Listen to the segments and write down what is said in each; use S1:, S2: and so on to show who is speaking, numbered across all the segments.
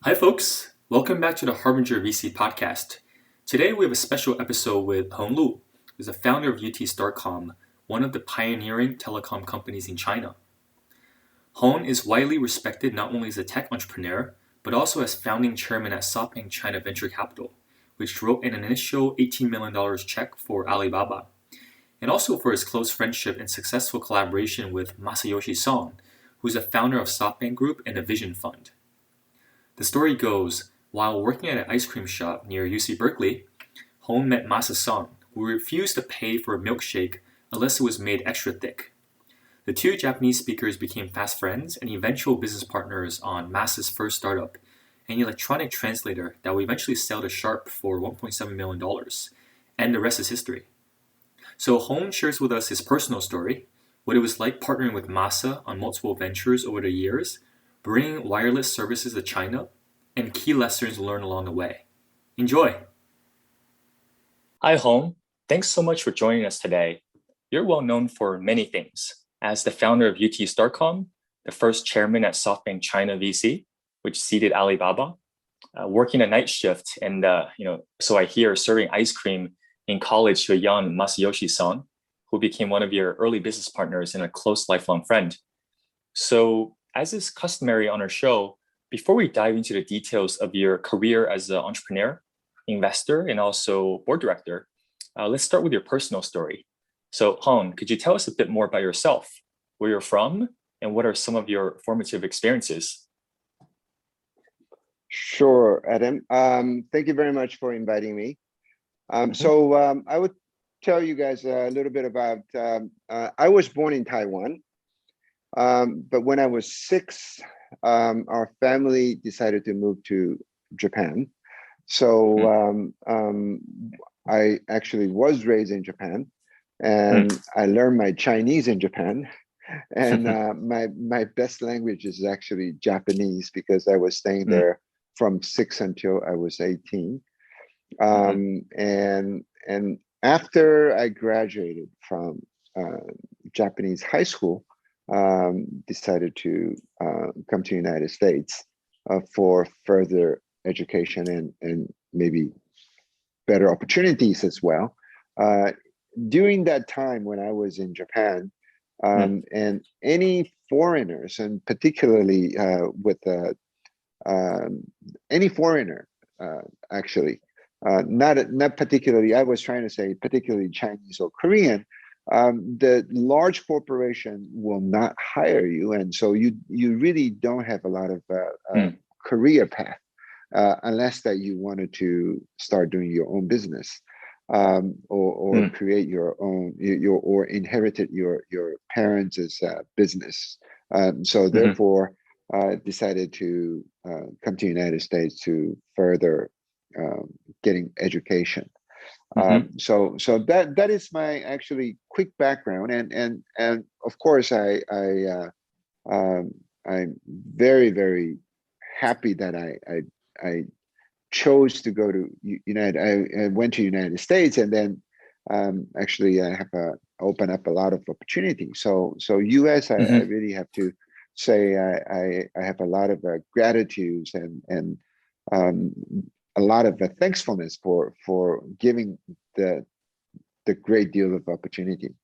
S1: Hi, folks. Welcome back to the Harbinger VC podcast. Today, we have a special episode with Hong Lu, who's the founder of UT Starcom, one of the pioneering telecom companies in China. Hong is widely respected not only as a tech entrepreneur, but also as founding chairman at SoftBank China Venture Capital, which wrote an initial $18 million check for Alibaba, and also for his close friendship and successful collaboration with Masayoshi Son, who's the founder of SoftBank Group and the Vision Fund. The story goes, while working at an ice cream shop near UC Berkeley, Hong met Masa Son, who refused to pay for a milkshake unless it was made extra thick. The two Japanese speakers became fast friends and eventual business partners on Masa's first startup, an electronic translator that would eventually sell to Sharp for $1.7 million, and the rest is history. So Hong shares with us his personal story, what it was like partnering with Masa on multiple ventures over the years, bringing wireless services to China, and key lessons learned along the way. Enjoy! Hi, Hong. Thanks so much for joining us today. You're well known for many things. As the founder of UT Starcom, the first chairman at SoftBank China VC, which seeded Alibaba, working a night shift, and so I hear serving ice cream in college to a young Masayoshi Son, who became one of your early business partners and a close lifelong friend. So, as is customary on our show, before we dive into the details of your career as an entrepreneur, investor, and also board director, let's start with your personal story. So, Hong, could you tell us a bit more about yourself, where you're from, and what are some of your formative experiences?
S2: Sure, Adam. Thank you very much for inviting me. I would tell you guys a little bit about, I was born in Taiwan. But when I was 6, our family decided to move to Japan. So I actually was raised in Japan, and I learned my Chinese in Japan. And my best language is actually Japanese because I was staying there from 6 until I was 18. And after I graduated from Japanese high school, decided to come to United States for further education and maybe better opportunities as well. During that time when I was in Japan, and any foreigners, and particularly with any foreigner, actually, not particularly, I was trying to say particularly Chinese or Korean, the large corporation will not hire you, and so you really don't have a lot of career path unless that you wanted to start doing your own business, or create your own, or inherited your parents' business. So therefore, decided to come to the United States to further getting education. So that is my actually quick background, and of course I'm very, very happy that I chose to go to I went to United States, and then actually I have opened up a lot of opportunities. So US, I really have to say I have a lot of gratitude and a lot of thankfulness for giving the great deal of opportunity.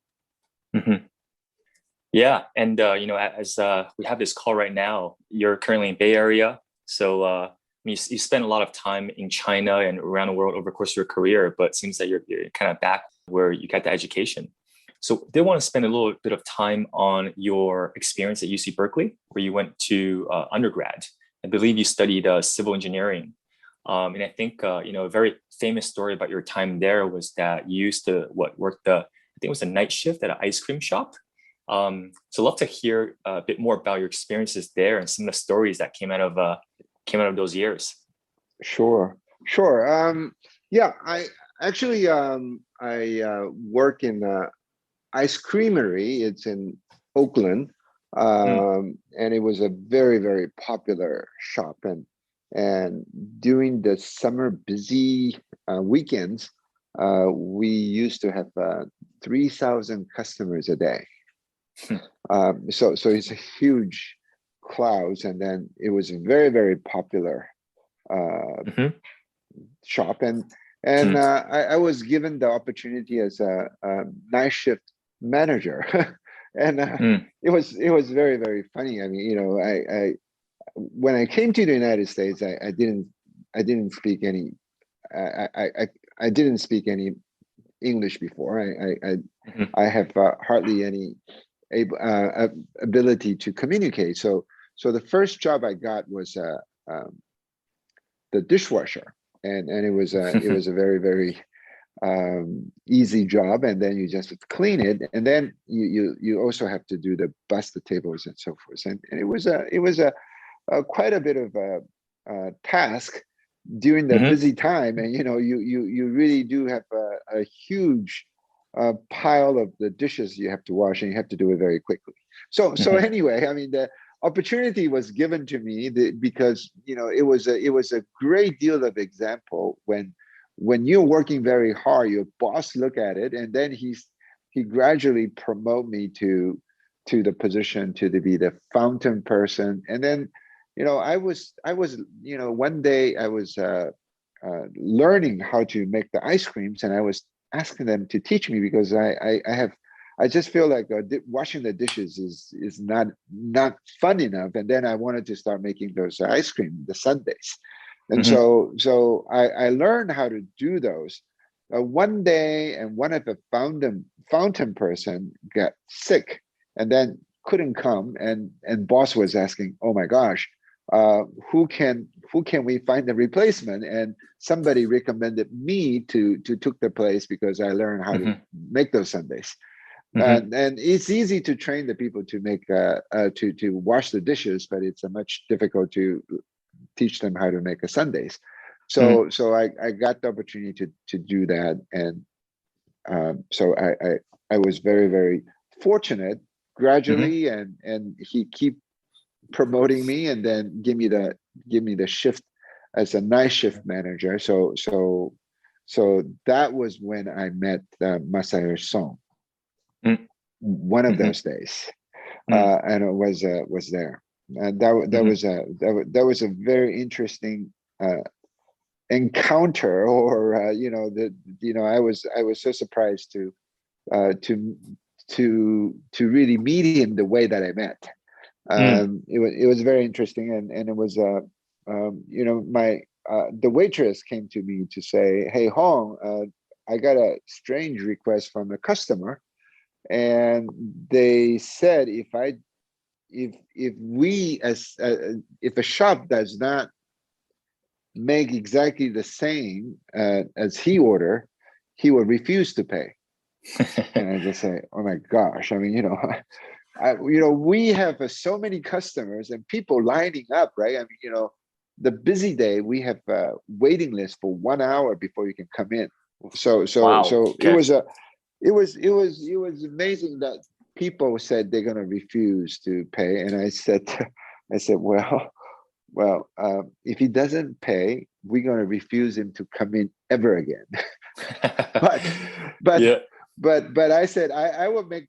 S1: Yeah, and as we have this call right now, you're currently in Bay Area, so you spent a lot of time in China and around the world over the course of your career, but it seems that you're kind of back where you got the education. So they want to spend a little bit of time on your experience at UC Berkeley, where you went to undergrad. I believe you studied civil engineering. And I think, a very famous story about your time there was that you used to work I think it was a night shift at an ice cream shop. So I'd love to hear a bit more about your experiences there and some of the stories that came out of those years.
S2: Sure. Yeah, I actually, I work in ice creamery. It's in Oakland, and it was a very, very popular shop. And during the summer busy weekends, we used to have 3,000 customers a day. So it's a huge crowd, and then it was very, very popular
S1: Mm-hmm.
S2: shop, and I was given the opportunity as a night shift manager, and it was very, very funny. I mean, I when I came to the United States, I didn't speak any I didn't speak any English before. I have hardly any ability to communicate. So the first job I got was the dishwasher, and it was a very, very easy job, and then you just clean it, and then you also have to do the bus the tables and so forth, and it was a quite a bit of a task during the busy time, and you really do have a huge pile of the dishes you have to wash, and you have to do it very quickly. So anyway, I mean, the opportunity was given to me because it was a great deal of example when you're working very hard, your boss look at it, and then he gradually promote me to the position to be the fountain person. And then I was one day I was learning how to make the ice creams, and I was asking them to teach me because I just feel like washing the dishes is not fun enough, and then I wanted to start making those ice cream the sundaes. And so I learned how to do those. One day, and one of the fountain person got sick, and then couldn't come, and boss was asking, "Oh my gosh, who can we find the replacement?" And somebody recommended me to took the place because I learned how to make those sundaes. And it's easy to train the people to make to wash the dishes, but it's a much difficult to teach them how to make a sundaes. So I got the opportunity to do that, and so I was very, very fortunate gradually, and he keep promoting me, and then give me the shift as a night shift manager. So that was when I met Masayoshi Son, one of those days, and it was there. And that was a very interesting encounter, or I was so surprised to really meet him the way that I met. It was very interesting, and it was my the waitress came to me to say, "Hey Hong, I got a strange request from a customer, and they said if a shop does not make exactly the same as he order, he will refuse to pay." And I just say, "Oh my gosh!" I mean, we have so many customers and people lining up, right? I mean, the busy day, we have a waiting list for 1 hour before you can come in. So
S1: Wow.
S2: It was amazing that people said they're going to refuse to pay, and I said, well, if he doesn't pay, we're going to refuse him to come in ever again. but
S1: yeah.
S2: But I said I will make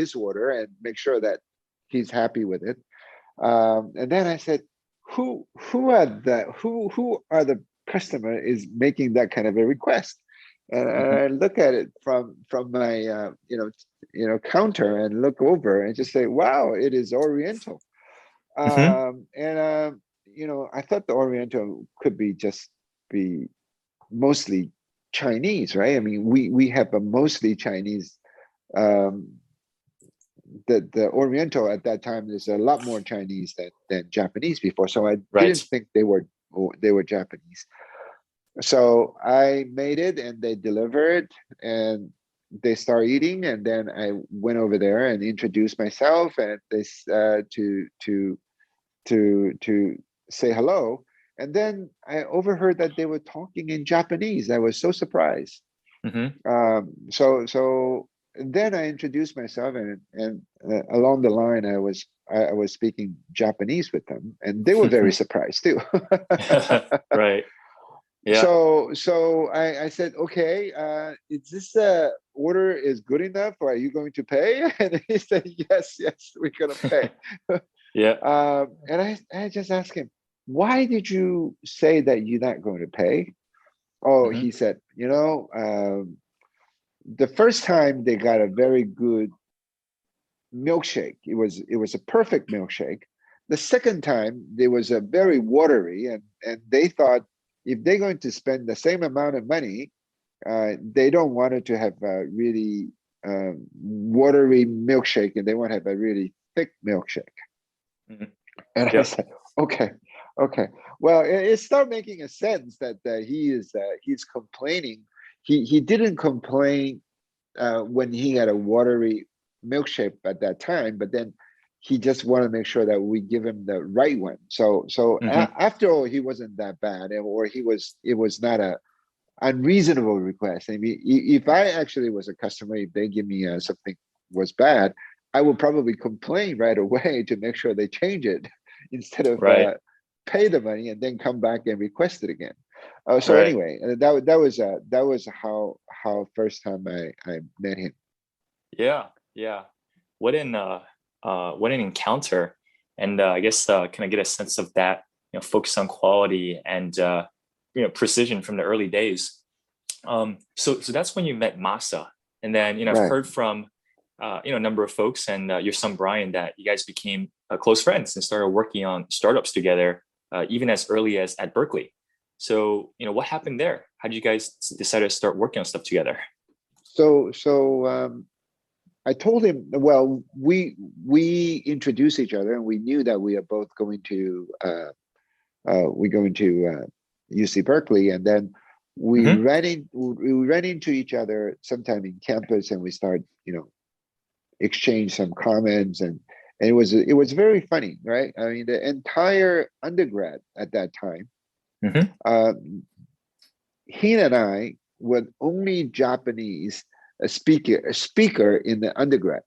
S2: his order and make sure that he's happy with it. And then I said, who are the customer is making that kind of a request? And I look at it from my counter and look over and just say, wow, it is Oriental. And I thought the Oriental could be mostly Chinese, right? I mean, we have a mostly Chinese. The Oriental at that time is a lot more Chinese than Japanese before, so I didn't think they were Japanese. So I made it, and they delivered, and they start eating, and then I went over there and introduced myself, and this to say hello. And then I overheard that they were talking in Japanese. I was so surprised. So then I introduced myself, and along the line, I was speaking Japanese with them, and they were very surprised too.
S1: Right. Yeah.
S2: So I said, okay, is this order is good enough, or are you going to pay? And he said, yes, we're going to pay.
S3: Yeah.
S2: And I just asked him, why did you say that you're not going to pay? Oh,
S3: Mm-hmm.
S2: he said, the first time they got a very good milkshake. It was a perfect milkshake. The second time there was a very watery, and they thought if they're going to spend the same amount of money, they don't want it to have a really watery milkshake, and they want to have a really thick milkshake.
S3: Mm-hmm.
S2: And I said, okay, okay. Well, it started making a sense that he's complaining. He didn't complain when he had a watery milkshake at that time, but then he just wanted to make sure that we give him the right one. So after all, he wasn't that bad, or it was not a unreasonable request. I mean, if I actually was a customer, if they give me something was bad, I would probably complain right away to make sure they change it instead of
S3: Right.
S2: pay the money and then come back and request it again. So
S3: Right.
S2: anyway, that was how first time I met him.
S3: Yeah. Yeah. What an encounter. And I guess can I get a sense of that, focus on quality and precision from the early days. So that's when you met Masa, and then I've
S2: Right.
S3: heard from a number of folks and your son Brian that you guys became close friends and started working on startups together, even as early as at Berkeley. So what happened there? How did you guys decide to start working on stuff together?
S2: So I told him, well, we introduced each other, and we knew that we are both going to UC Berkeley, and then we ran into each other sometime in campus, and we started exchange some comments, and it was very funny, right? I mean, the entire undergrad at that time, he and I were only Japanese speaker in the undergrad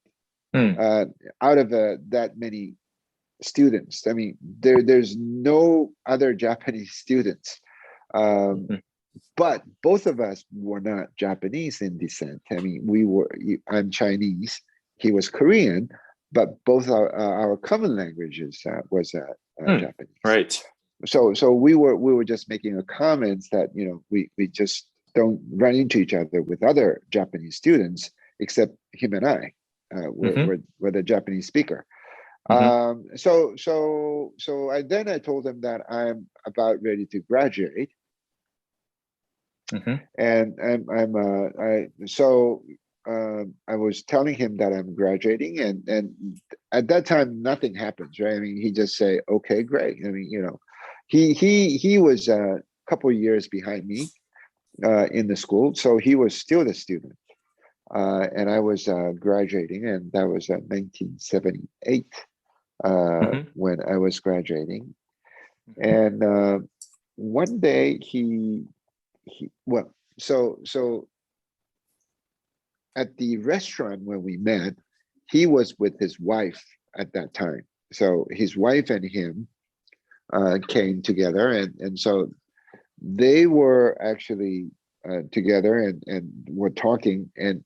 S2: out of that many students. I mean, there's no other Japanese students, but both of us were not Japanese in descent. I mean, I'm Chinese, he was Korean, but both our common languages was Japanese.
S3: Right.
S2: So we were just making a comment that we just don't run into each other with other Japanese students, except him and I. We're the Japanese speaker. So I told him that I'm about ready to graduate, and I was telling him that I'm graduating, and at that time nothing happens, right? I mean, he just say, okay, great. I mean, he was a couple of years behind me in the school, so he was still the student, and I was graduating, and that was 1978 when I was graduating. And one day so at the restaurant where we met, he was with his wife at that time. So his wife and him came together, and so they were actually together and were talking, and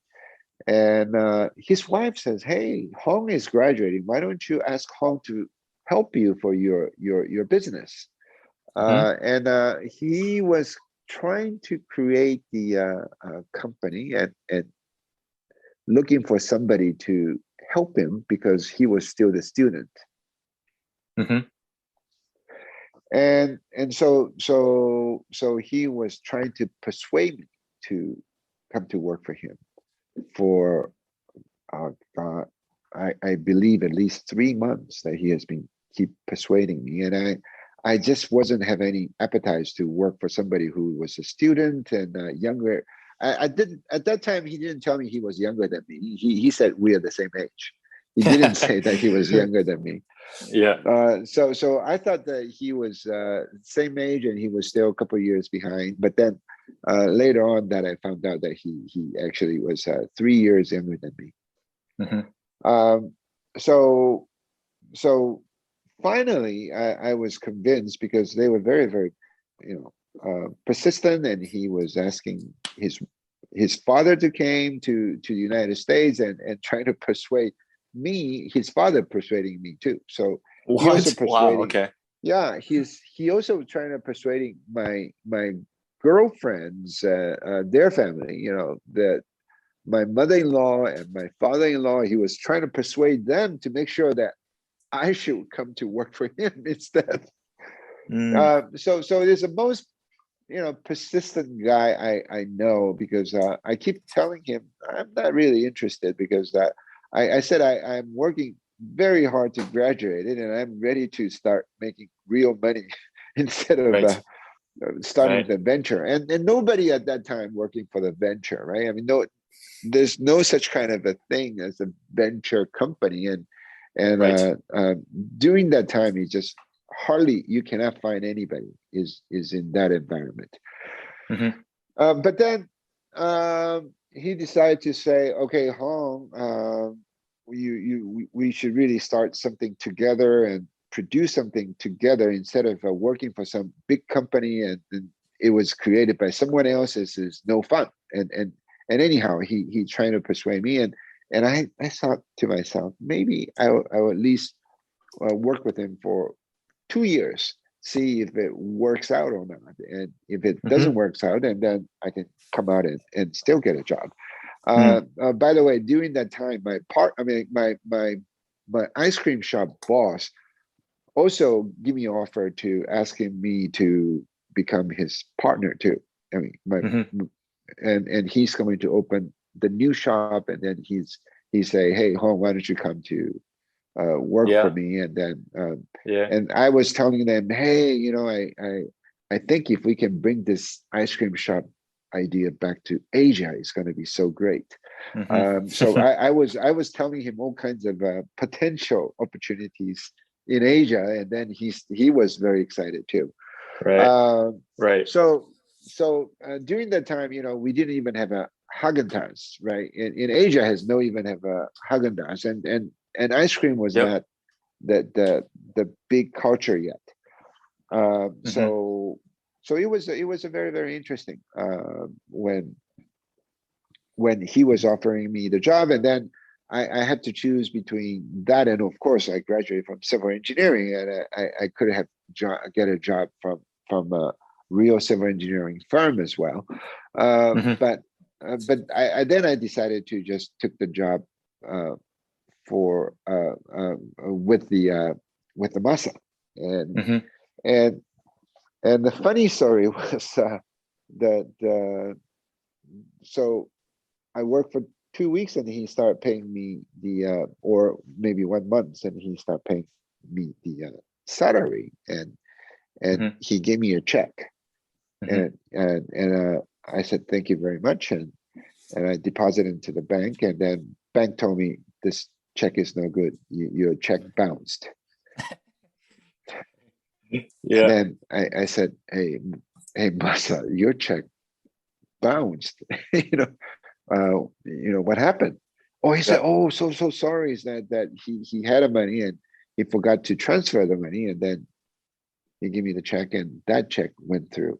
S2: his wife says, "Hey, Hong is graduating. Why don't you ask Hong to help you for your business?" And he was trying to create the company and looking for somebody to help him because he was still the student. And so he was trying to persuade me to come to work for him for I believe at least 3 months that he has been keep persuading me, and I just wasn't have any appetite to work for somebody who was a student and younger. I didn't at that time. He didn't tell me he was younger than me. He said we are the same age. He didn't say that he was younger than me.
S3: Yeah.
S2: So I thought that he was same age and he was still a couple of years behind. But then later on, that I found out that he actually was 3 years younger than me. So finally, I was convinced because they were very, very, persistent, and he was asking his father to came to the United States and trying to persuade me, his father persuading me too. So he also
S3: What? Wow.
S2: persuading.
S3: Okay.
S2: Yeah, he also trying to persuading my girlfriends, their family. That my mother-in-law and my father-in-law. He was trying to persuade them to make sure that I should come to work for him instead.
S3: Mm,
S2: So it is the most persistent guy I know, because I keep telling him I'm not really interested, because I said I'm working very hard to graduate it, and I'm ready to start making real money instead of
S3: right.
S2: starting
S3: Right.
S2: with a venture. And nobody at that time working for the venture, right? I mean, no, there's no such kind of a thing as a venture company, and
S3: Right.
S2: during that time, you just hardly, you cannot find anybody is in that environment.
S3: Mm-hmm.
S2: But then he decided to say, okay, Hong, we should really start something together and produce something together, instead of working for some big company, and it was created by someone else. This is no fun. And anyhow, he trying to persuade me, and I thought to myself, maybe I will at least work with him for 2 years, see if it works out or not. And if it doesn't
S3: Mm-hmm.
S2: work out, and then I can come out and still get a job.
S3: Mm.
S2: By the way, during that time, my ice cream shop boss also give me an offer to asking me to become his partner too. I mean,
S3: Mm-hmm.
S2: and he's going to open the new shop, and then he say, hey, Hong, why don't you come to work for
S3: Yeah.
S2: me? And then
S3: Yeah.
S2: and I was telling them, hey, I think if we can bring this ice cream shop idea back to Asia, it's going to be so great. So
S3: Mm-hmm.
S2: I was telling him all kinds of potential opportunities in Asia, and then he was very excited too.
S3: Right.
S2: Um,
S3: Right.
S2: so during that time, we didn't even have a Haagen-Dazs, right? In Asia has no even have a Haagen-Dazs, and ice cream was
S3: Yep.
S2: not the big culture yet.
S3: Mm-hmm.
S2: So it was a very, very interesting when he was offering me the job, and then I had to choose between that, and of course I graduated from civil engineering, and I could have get a job from a real civil engineering firm as well.
S3: Mm-hmm.
S2: But then I decided to just took the job for with the Masa, and
S3: Mm-hmm.
S2: and and the funny story was that so I worked for 2 weeks, and he started paying me or maybe 1 month, and he started paying me the salary, and
S3: Mm-hmm.
S2: he gave me a check,
S3: Mm-hmm.
S2: and I said thank you very much, and I deposited into the bank, and then bank told me this check is no good. Your check bounced. And
S3: Yeah.
S2: then I said, hey, Masa, your check bounced. What happened? Oh, he said,
S3: Yeah.
S2: oh, so sorry. Is that he had the money, and he forgot to transfer the money, and then he gave me the check, and that check went through.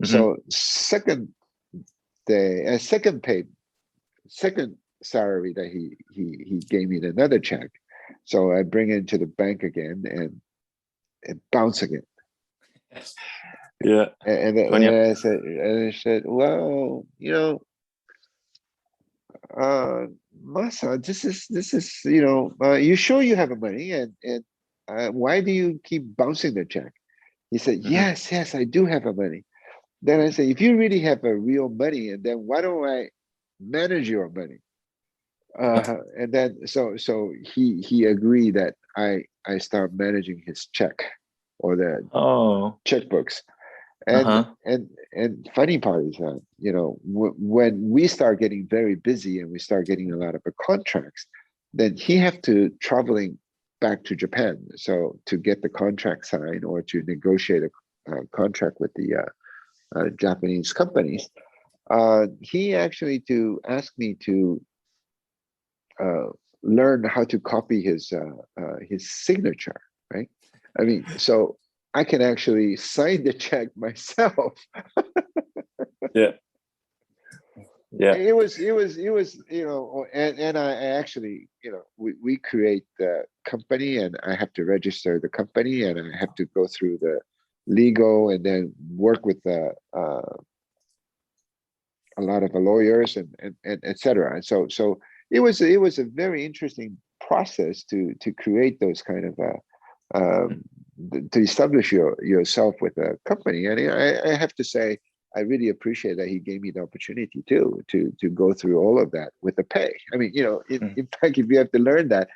S3: Mm-hmm.
S2: So second salary that he gave me another check. So I bring it into the bank again, and it bounced again.
S3: Yeah.
S2: And
S3: Funny.
S2: I said, well, Masa, this is you sure you have the money, and why do you keep bouncing the check? He said,
S3: Mm-hmm.
S2: yes, I do have the money. Then I said, if you really have a real money, and then why don't I manage your money? And then so he agreed that I start managing his check, or the
S3: Oh.
S2: checkbooks. And
S3: Uh-huh.
S2: and funny part is that when we start getting very busy, and we start getting a lot of contracts, then he have to traveling back to Japan, so to get the contract signed, or to negotiate a contract with the Japanese companies. He actually to ask me to uh, learn how to copy his signature, right? I mean, so I can actually sign the check myself.
S3: Yeah. Yeah.
S2: And I actually, we create the company, and I have to register the company, and I have to go through the legal, and then work with a lot of lawyers and et cetera. And so it was a very interesting process to create those kind of to establish yourself with a company. And I have to say, I really appreciate that he gave me the opportunity to go through all of that with the pay. I mean, in fact, if you have to learn that,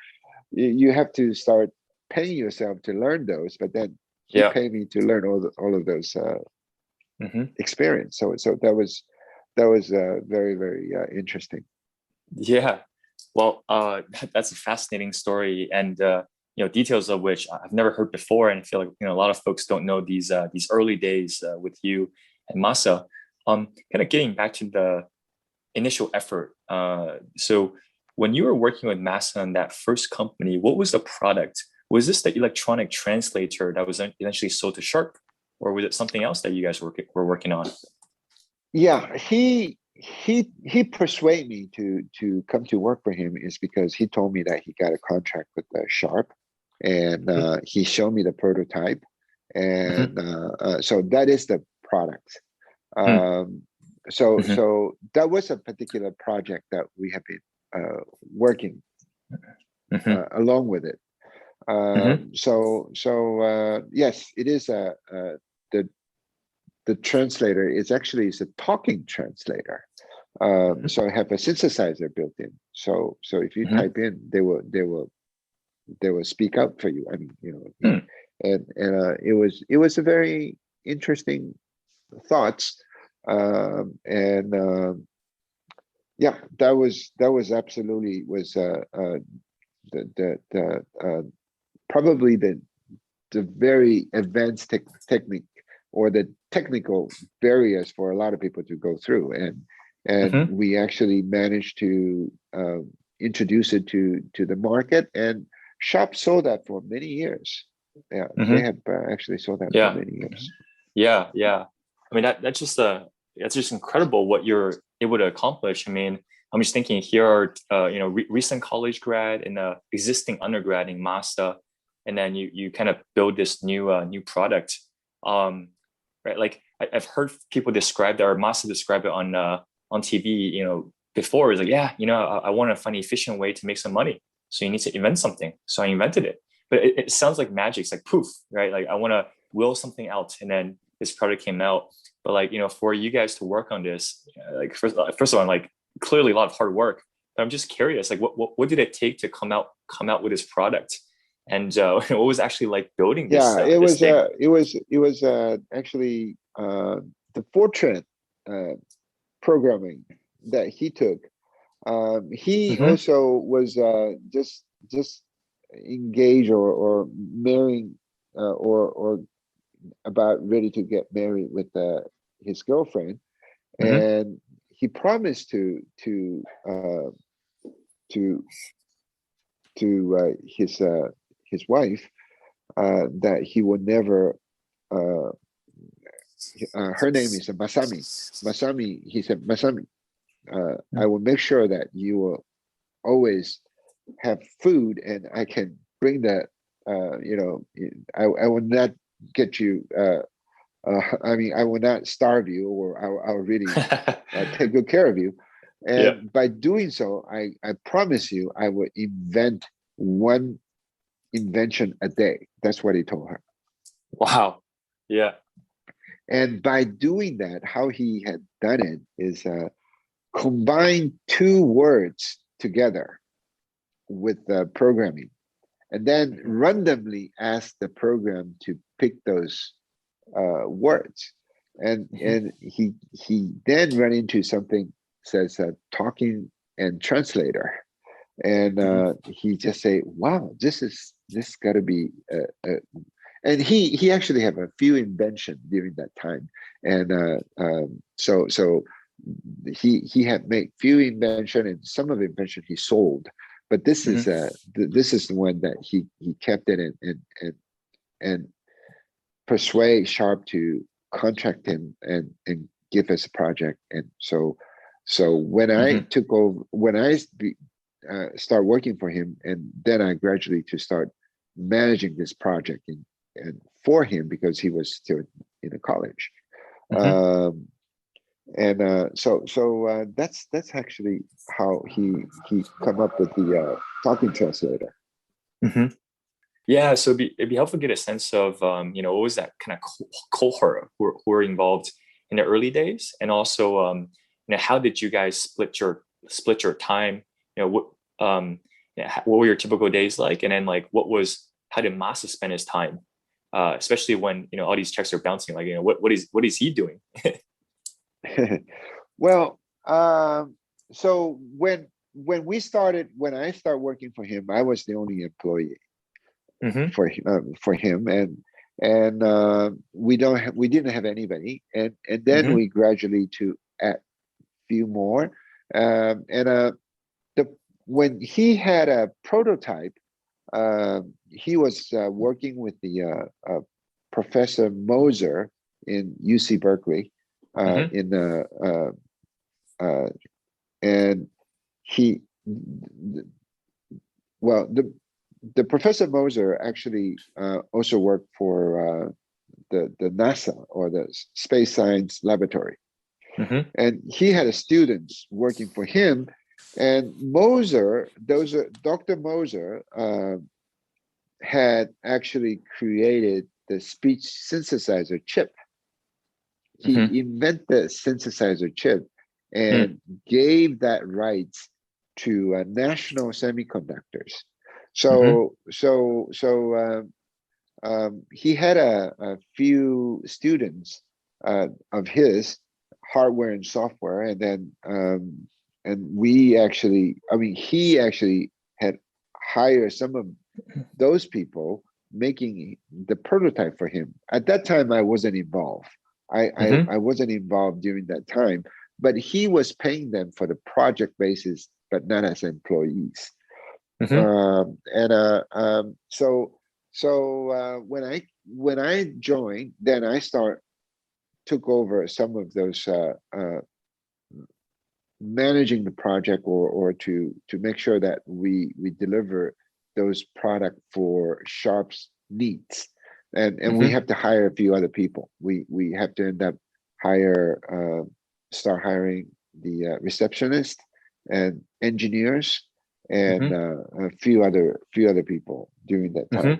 S2: you have to start paying yourself to learn those. But then he paid me to learn all of those experience. So that was very, very interesting.
S3: Yeah. Well, that's a fascinating story, and details of which I've never heard before, and I feel like a lot of folks don't know these early days with you and Masa. Kind of getting back to the initial effort. So when you were working with Masa in that first company, what was the product? Was this the electronic translator that was eventually sold to Sharp, or was it something else that you guys were working on?
S2: Yeah, he persuaded me to come to work for him is because he told me that he got a contract with Sharp, and he showed me the prototype, and so that is the product. So that was a particular project that we have been working along with it. So yes, it is the translator is actually a talking translator. So I have a synthesizer built in. So if you type in, they will speak out for you. I mean, and it was a very interesting thoughts, and that was absolutely was the probably the very advanced technique, or the technical barriers for a lot of people to go through, and we actually managed to introduce it to the market, and Sharp sold that for many years. Yeah, they have actually sold that for many years.
S3: Yeah. I mean, that's just incredible what you're able to accomplish. I mean, I'm just thinking here are recent college grad and existing undergrad in Masa, and then you kind of build this new product. Right? Like I've heard people describe that, or Masa describe it on TV, before. It's like, I want to find an efficient way to make some money. So you need to invent something. So I invented it. But it sounds like magic. It's like poof, right? Like I want to will something out, and then this product came out. But like, for you guys to work on this, like first of all, like clearly a lot of hard work. But I'm just curious, like what did it take to come out with this product? And what was actually like building this?
S2: Yeah, it was actually the Fortran programming that he took. He also was just engaged or marrying or about ready to get married with his girlfriend, and he promised to his wife that he would never. Her name is Masami. Masami. He said, Masami, I will make sure that you will always have food, and I can bring that. I will not get you. I mean, I will not starve you, or I'll really take good care of you. And by doing so, I promise you, I will invent one invention a day. That's what he told her.
S3: Wow. Yeah.
S2: And by doing that, how he had done it is combine two words together with the programming, and then randomly ask the program to pick those words. And he then ran into something says talking and translator, and he just say, wow, this got to be and he actually have a few invention during that time, and so he had made few invention, and some of the invention he sold, but this is the one that he kept it and persuade Sharp to contract him and give us a project. And so So when I
S3: Mhm.
S2: took over, when I start working for him, and then I gradually to start managing this project and for him because he was still in the college.
S3: Mhm.
S2: Um, and that's actually how he come up with the talking translator.
S3: Mhm. Yeah, so it'd be helpful to get a sense of what was that kind of cohort who were involved in the early days, and also how did you guys split your time? What were your typical days like, and then like how did Masa spend his time, especially when all these checks are bouncing? Like what is he doing?
S2: Well, so when I started working for him, I was the only employee
S3: Hmm.
S2: for him, and we didn't have anybody, and then
S3: Hmm.
S2: we gradually to add few more, and the when he had a prototype, he was working with the Professor Moser in UC Berkeley,
S3: Hmm.
S2: in the and he well the Professor Moser actually also worked for the NASA, or the Space Science Laboratory,
S3: Hmm.
S2: and he had students working for him. And Dr. Moser had actually created the speech synthesizer chip.
S3: Hmm.
S2: He invented the synthesizer chip
S3: Hmm.
S2: and gave that rights to National Semiconductors.
S3: Hmm.
S2: He had a few students of his, hardware and software, and then and we actually, I mean, he actually had hired some of those people making the prototype for him. At that time, I wasn't involved.
S3: Hmm.
S2: I wasn't involved during that time, but he was paying them for the project basis, but not as employees.
S3: Hmm.
S2: And when I joined, then I took over some of those managing the project, or to make sure that we deliver those product for Sharp's needs, and we
S3: Hmm.
S2: have to hire a few other people. We have to end up hire start hiring the receptionist and engineers, and
S3: Hmm.
S2: a few other people during that time.
S3: Hmm.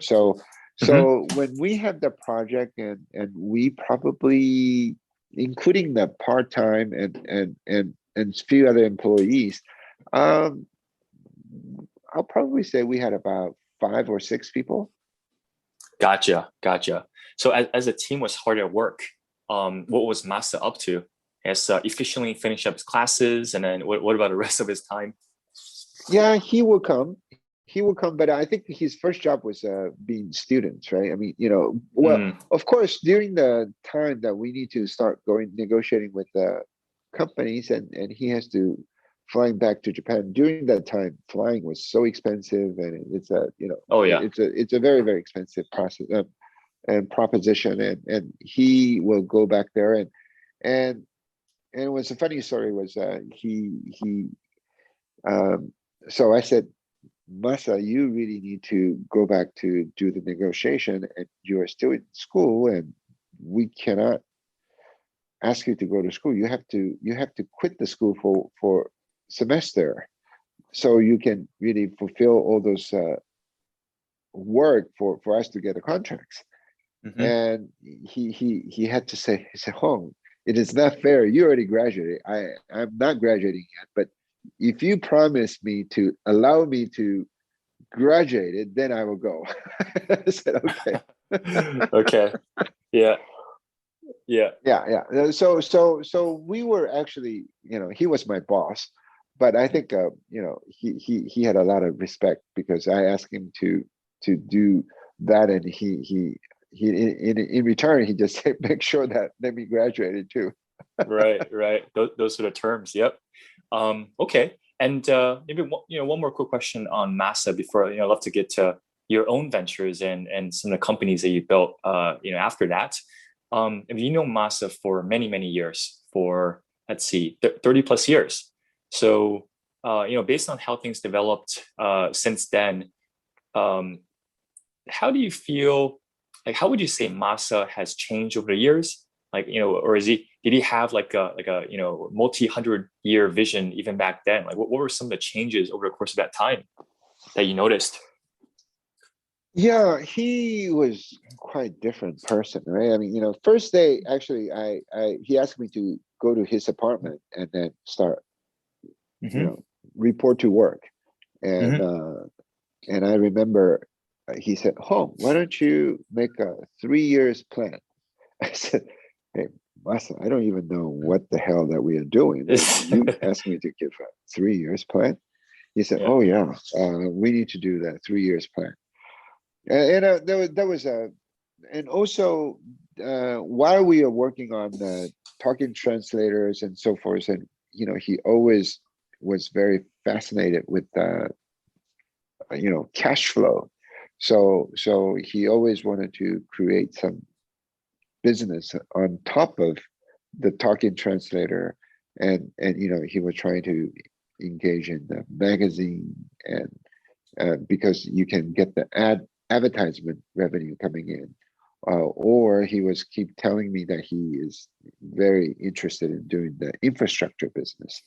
S3: Hmm.
S2: So when we have the project, and we probably, including the part-time and few other employees, um, I'll probably say we had about 5 or 6 people.
S3: Gotcha. So as a team was hard at work, what was Masa up to? As efficiently finish up his classes, and then what about the rest of his time?
S2: Yeah, he will come. He will come, but I think his first job was being students, right? I mean, well,
S3: Mm.
S2: of course, during the time that we need to start going negotiating with companies, and he has to flying back to Japan. During that time, flying was so expensive, and it's a
S3: Oh yeah.
S2: it's a very, very expensive process and proposition, and he will go back there, and it was a funny story. Was he um, so I said, Masa, you really need to go back to do the negotiation, and you are still in school, and we cannot ask you to go to school. You have to quit the school for semester, so you can really fulfill all those work for us to get the contracts.
S3: Hmm.
S2: And he had to say, he said, "Oh, it is not fair. You already graduated. I'm not graduating yet, but if you promise me to allow me to graduate it, then I will go." I said, "Okay."
S3: Okay. Yeah. Yeah.
S2: Yeah. So we were actually, he was my boss, but I think he had a lot of respect, because I asked him to do that, and he in return, he just said, "Make sure that let me graduated too."
S3: Right. Those are the terms. Yep. Okay. And maybe one more quick question on Masa before I'd love to get to your own ventures and some of the companies that you built. After that, if you know Masa for many years, for let's see, 30 plus years. So, based on how things developed since then, how do you feel, like, how would you say Masa has changed over the years? Like, or did he have like a multi-100-year vision even back then? Like, what were some of the changes over the course of that time that you noticed?
S2: Yeah, he was quite different person, right? I mean, first day, actually, he asked me to go to his apartment and then start, report to work. And and I remember he said, "Home, why don't you make a 3 years plan?" I said, "Hey, Masa, I don't even know what the hell that we are doing. You asked me to give a 3 years plan?" He said, "Oh yeah, we need to do that 3 years plan." And there was a, and also while we are working on talking translators and so forth, and he always was very fascinated with cash flow. So he always wanted to create some business on top of the talking translator, and he was trying to engage in the magazine, and because you can get the advertisement revenue coming in, or he was keep telling me that he is very interested in doing the infrastructure business.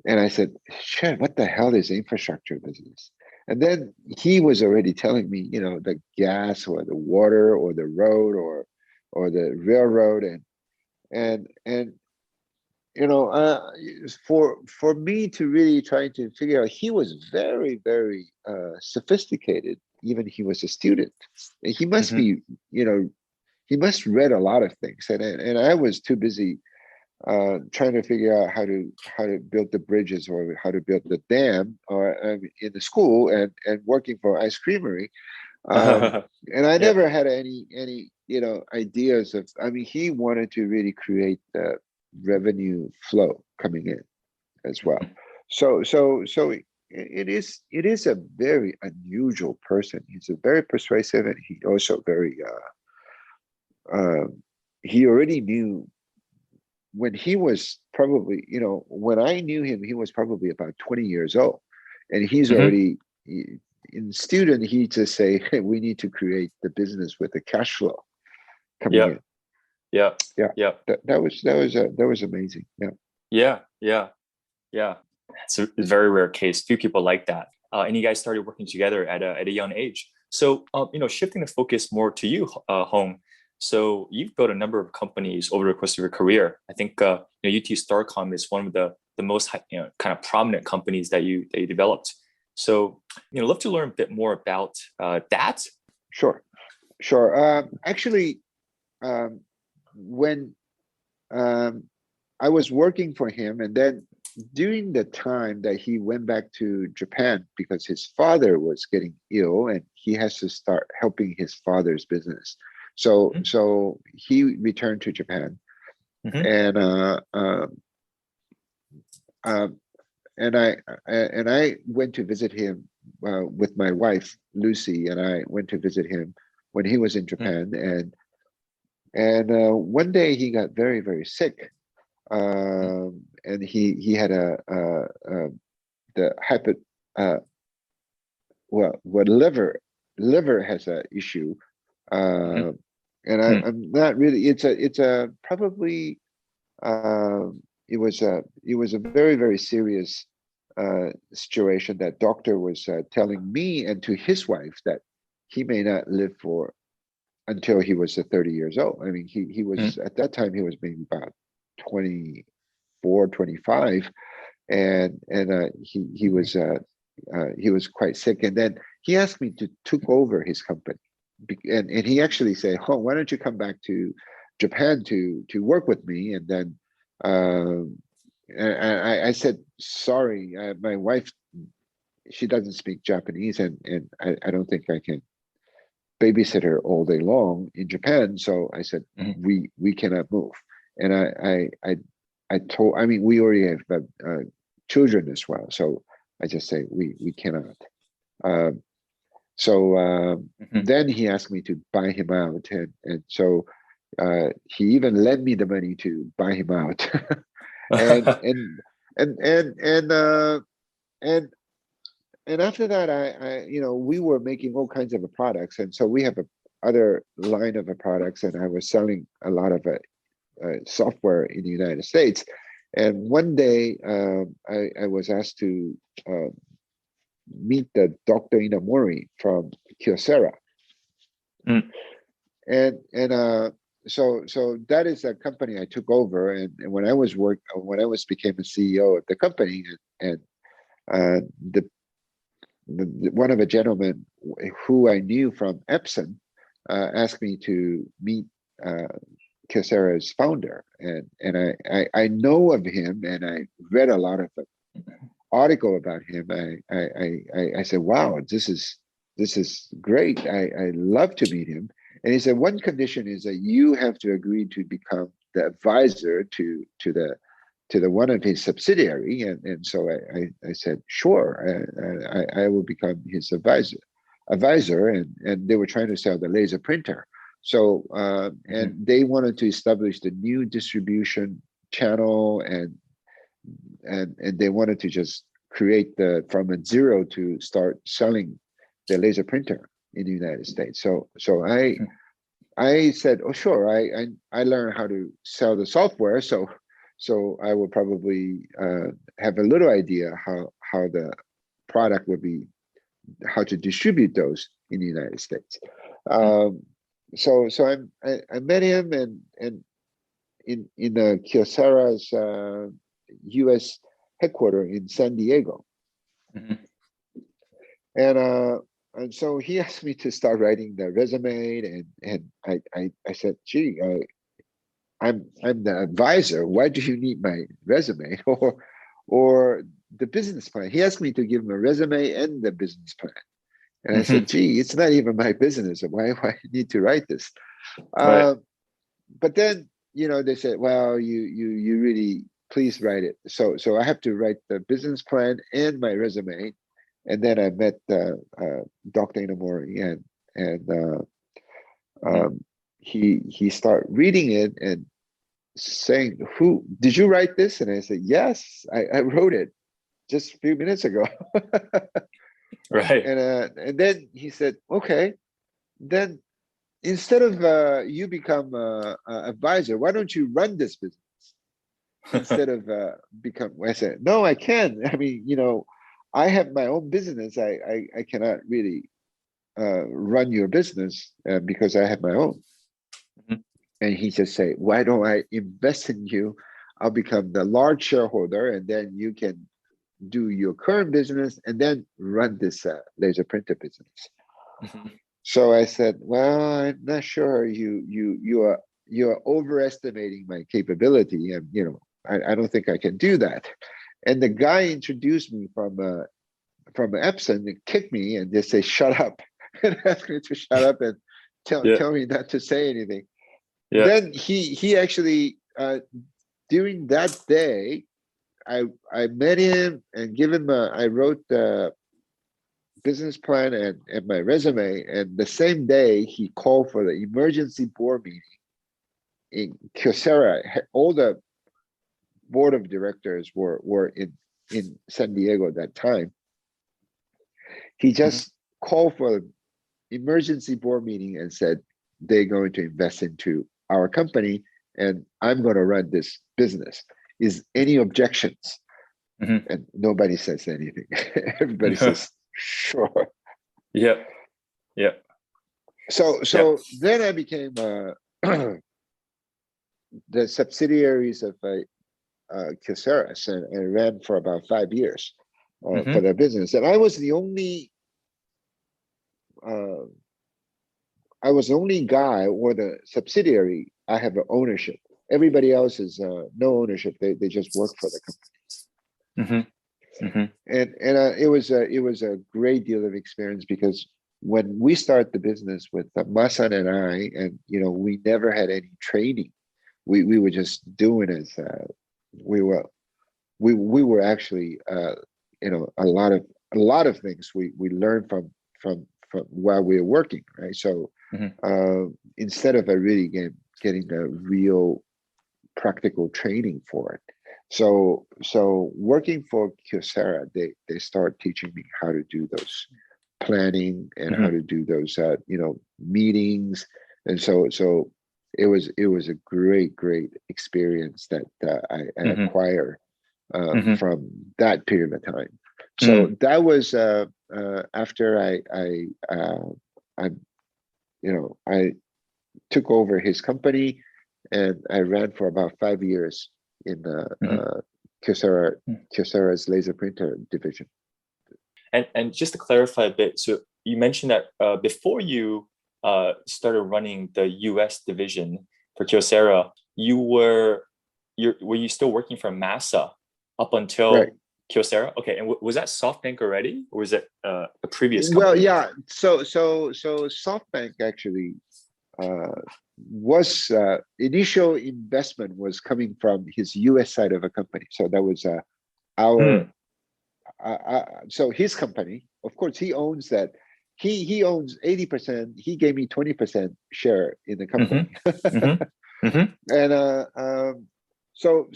S2: And I said, "Shit, what the hell is infrastructure business?" And then he was already telling me, the gas or the water or the road or the railroad, and for me to really try to figure out, he was very, very sophisticated. Even he was a student. He must be, he must read a lot of things, and I was too busy trying to figure out how to build the bridges or how to build the dam, or in the school, and working for ice creamery, and I never had any ideas of. I mean, he wanted to really create the revenue flow coming in as well. So it is a very unusual person. He's a very persuasive, and he also very he already knew when he was probably, when I knew him, he was probably about 20 years old, and he's already in student. He just say, "Hey, we need to create the business with the cash flow coming in."
S3: Yeah.
S2: That was amazing.
S3: Yeah. It's a very rare case. Few people like that. And you guys started working together at a young age. So, shifting the focus more to you, Hong. So you've built a number of companies over the course of your career. I think UT Starcom is one of the most kind of prominent companies that you developed. So love to learn a bit more about that.
S2: Sure. Actually, when I was working for him, and then during the time that he went back to Japan because his father was getting ill, and he has to start helping his father's business. So he returned to Japan, and I went to visit him with my wife Lucy, and I went to visit him when he was in Japan, and one day he got very, very sick, and he had the liver has a issue. And I'm not really. It's a probably. It was a very, very serious situation that doctor was telling me and to his wife that he may not live for until he was 30 years old. I mean, he was at that time, he was maybe about 24, 25, and he was quite sick. And then he asked me to took over his company. And he actually said, "Oh, why don't you come back to Japan to work with me?" And then I said, "Sorry, my wife, she doesn't speak Japanese, and I don't think I can babysit her all day long in Japan." So I said, "We cannot move." And I told, I mean, we already have children as well, so I just say we cannot. Then he asked me to buy him out, and so he even lent me the money to buy him out. and and and and and uh, and and after that, we were making all kinds of products, and so we have a other line of products, and I was selling a lot of software in the United States. And one day, I was asked to meet the Dr. Inamori from Kyocera,
S3: Mm.
S2: So that is a company I took over, and when I became a CEO of the company, and the one of the gentlemen who I knew from Epson asked me to meet Kyocera's founder, and I know of him, and I read a lot of article about him. I said, wow, this is great. I love to meet him. And he said, one condition is that you have to agree to become the advisor to the one of his subsidiary. And so I said, sure, I will become his advisor. And they were trying to sell the laser printer. So and they wanted to establish the new distribution channel, and they wanted to just create from a zero to start selling the laser printer in the United States. So I said, oh sure, I learned how to sell the software, so I will probably have a little idea how the product would be, how to distribute those in the United States. So I met him, and in the Kyocera's U.S. headquarters in San Diego, and so he asked me to start writing the resume, and I said, gee, I'm the advisor. Why do you need my resume or the business plan? He asked me to give him a resume and the business plan. And I said, gee, it's not even my business. Why I need to write this?
S3: Right.
S2: But then, they said, well, you really, please write it. So I have to write the business plan and my resume. And then I met Dr. Inamori, and he started reading it and saying, "Who did you write this?" And I said, "Yes, I wrote it just a few minutes ago."
S3: Right.
S2: And then he said, "Okay, then instead of you become a advisor, why don't you run this business instead of become?" I said, "No, I can. I mean, I have my own business. I cannot really run your business because I have my own." And he just said, "Why don't I invest in you? I'll become the large shareholder, and then you can do your current business and then run this laser printer business." So I said, "Well, I'm not sure. You are overestimating my capability, and I don't think I can do that." And the guy introduced me from Epson and kicked me and just say, "Shut up," and asked me to shut up and tell me not to say anything.
S3: Yeah.
S2: Then he actually during that day, I met him and I wrote the business plan and my resume, and the same day he called for the emergency board meeting in Kyocera. All the board of directors were in San Diego at that time. He just called for an emergency board meeting and said they're going to invest into our company and I'm going to run this business. Is any objections? And nobody says anything. Everybody says, sure.
S3: Yeah.
S2: So then I became the subsidiaries of Kyocera, and ran for about 5 years for their business. And I was the only guy or the subsidiary. I have ownership. Everybody else is no ownership. They just work for the company. And it was a great deal of experience, because when we start the business with Masa and I, and we never had any training. We were just doing it. We were actually a lot of things we learned from while we were working, right? So instead of really getting a real practical training for it, so working for Kyocera, they start teaching me how to do those planning and how to do those meetings, and so it was a great experience that I acquired from that period of time. So that was after I took over his company, and I ran for about 5 years in Kyocera's laser printer division.
S3: And just to clarify a bit, so you mentioned that before you started running the U.S. division for Kyocera, were you still working for Masa up until Kyocera? Okay, and was that SoftBank already, or was it a previous company?
S2: Well, yeah. So SoftBank actually was initial investment was coming from his U.S. side of a company. So that was our. So his company, of course, he owns that. He owns 80%. He gave me 20% share in the company. And so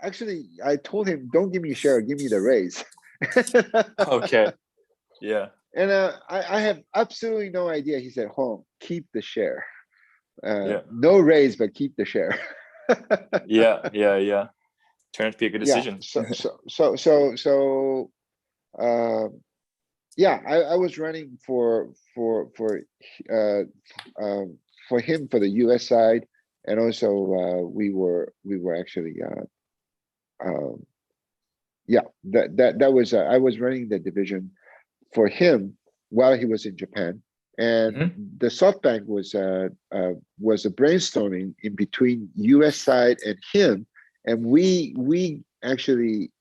S2: actually, I told him, "Don't give me a share, give me the raise."
S3: Okay. Yeah.
S2: And I have absolutely no idea. He said, "Home, keep the share. No raise, but keep the share."
S3: Yeah. Turned out to be a good decision.
S2: I was running for him for the U.S. side, and also we were actually that was I was running the division for him while he was in Japan, and the SoftBank was a brainstorming in between U.S. side and him, and we actually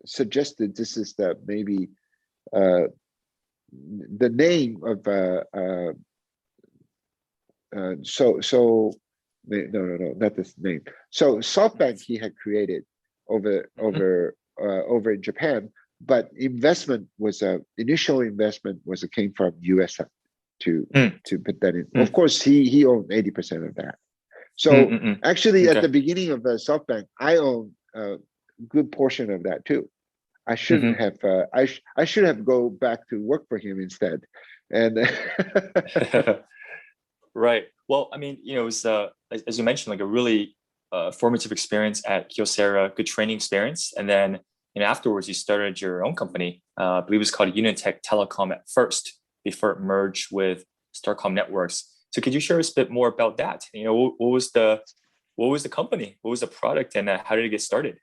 S2: suggested this is maybe the name of no, not this name. So SoftBank he had created over in Japan, but initial investment came from US to put that in. Of course, he owned 80% of that. So actually, at the beginning of SoftBank, I own a good portion of that too. I shouldn't have. I should have go back to work for him instead. And
S3: right. Well, I mean, it was as you mentioned, like a really formative experience at Kyocera, good training experience, and then afterwards you started your own company. I believe it was called Unitech Telecom at first before it merged with Starcom Networks. So could you share us a bit more about that? What was the company? What was the product, and how did it get started?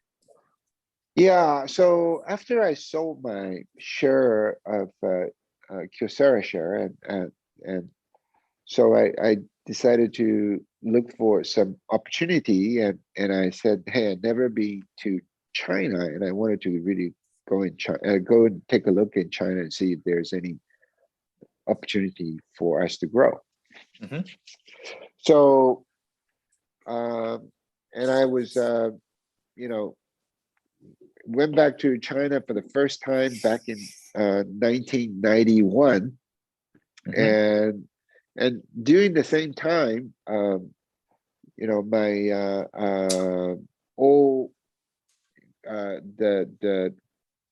S2: Yeah, so after I sold my share of Kyocera share, and so I decided to look for some opportunity, and I said, hey, I've never been to China, and I wanted to really go and take a look in China and see if there's any opportunity for us to grow. So, and I was, went back to China for the first time back in 1991, and during the same time, my old the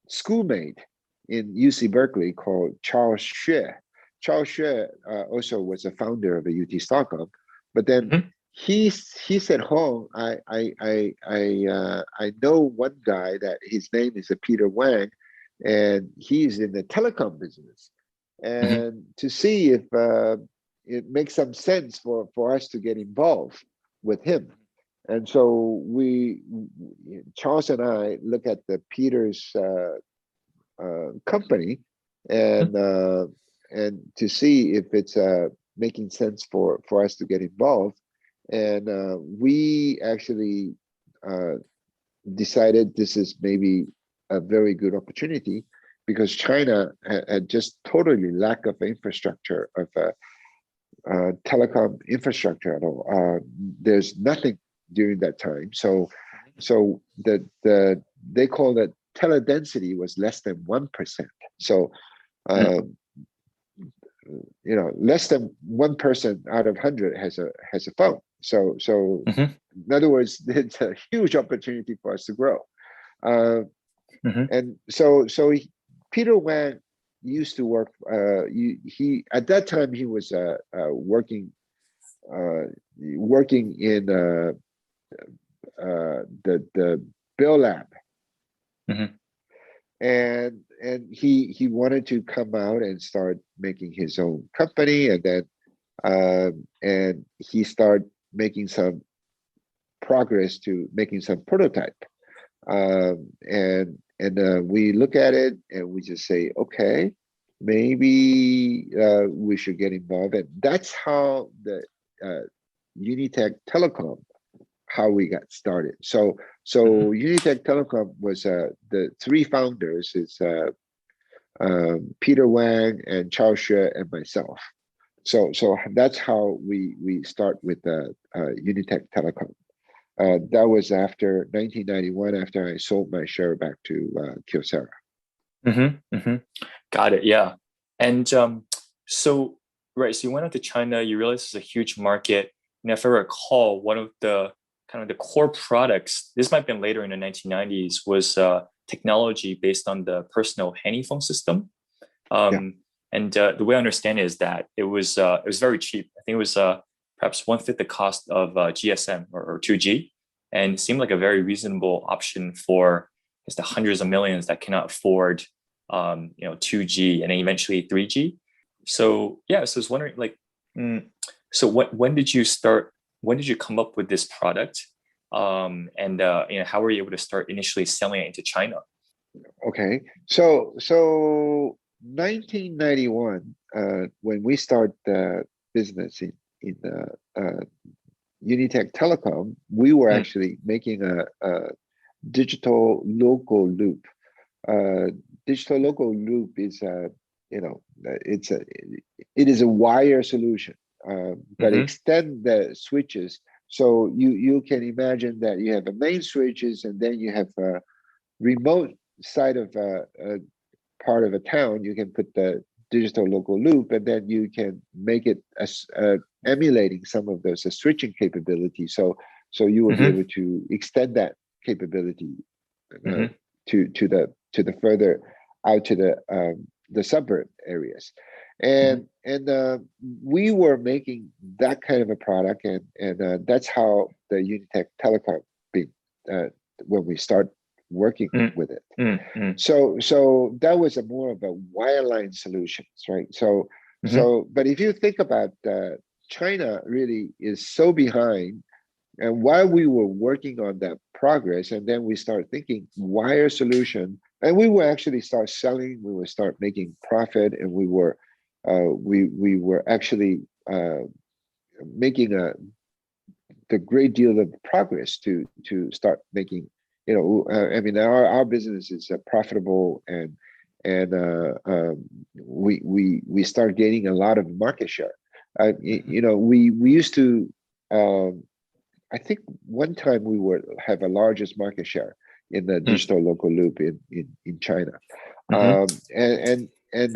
S2: schoolmate in UC Berkeley called Charles Xue. Charles Xue also was a founder of the UT Starcom, but then he said, "Hong, I know one guy that his name is Peter Wang, and he's in the telecom business, and to see if it makes some sense for us to get involved with him." And so Charles and I look at the Peter's company, and to see if it's making sense for us to get involved. And we actually decided this is maybe a very good opportunity, because China had just totally lack of infrastructure, of telecom infrastructure at all. There's nothing during that time. So they call that teledensity was less than 1%. So less than one person out of 100 has a phone. So
S3: Mhm.
S2: in other words, it's a huge opportunity for us to grow.
S3: Mhm.
S2: And Peter Wang used to work. He at that time he was working in the Bell Lab,
S3: Mhm.
S2: and he wanted to come out and start making his own company, and then and he started making some progress to making some prototype. And we look at it and we just say, okay, maybe we should get involved. And that's how the Unitech Telecom, how we got started. So
S3: Mhm.
S2: Unitech Telecom was the three founders is Peter Wang and Charles Xue and myself. So that's how we start with Unitech Telecom. That was after 1991, after I sold my share back to Kyocera.
S3: Mhm. Mhm. Got it. Yeah. And so right, so you went out to China. You realized it's a huge market. And if I recall, one of the kind of the core products, this might have been later in the 1990s, was technology based on the personal handy phone system.
S2: Yeah.
S3: And the way I understand it is that it was very cheap. I think it was perhaps one fifth the cost of GSM or 2G, and it seemed like a very reasonable option for just the hundreds of millions that cannot afford 2G and then eventually 3G. So yeah, so I was wondering like, so when did you start? When did you come up with this product? And how were you able to start initially selling it into China?
S2: Okay. So 1991, when we start the business in Unitech Telecom, we were
S3: Mm,
S2: actually making a digital local loop. Uh, Digital local loop is it is a wire solution, but
S3: mm-hmm,
S2: extend the switches. So you can imagine that you have the main switches, and then you have a remote side of a part of a town. You can put the digital local loop, and then you can make it as emulating some of those switching capabilities. So you will be
S3: mm-hmm,
S2: able to extend that capability uh,
S3: mm-hmm,
S2: to the further out to the suburb areas,
S3: mm-hmm,
S2: and we were making that kind of a product, and that's how the Unitech Telecom be uh, when we start working with it.
S3: mm-hmm,
S2: So that was a more of a wireline solutions, right?
S3: mm-hmm,
S2: But if you think about China, really is so behind, and while we were working on that progress, and then we start thinking wire solution, and we will actually start selling, we will start making profit, and we were actually making the great deal of progress to start making, I mean, our business is profitable, and we start gaining a lot of market share. We used to. I think one time we were have a largest market share in the digital local loop in China,
S3: mm-hmm,
S2: and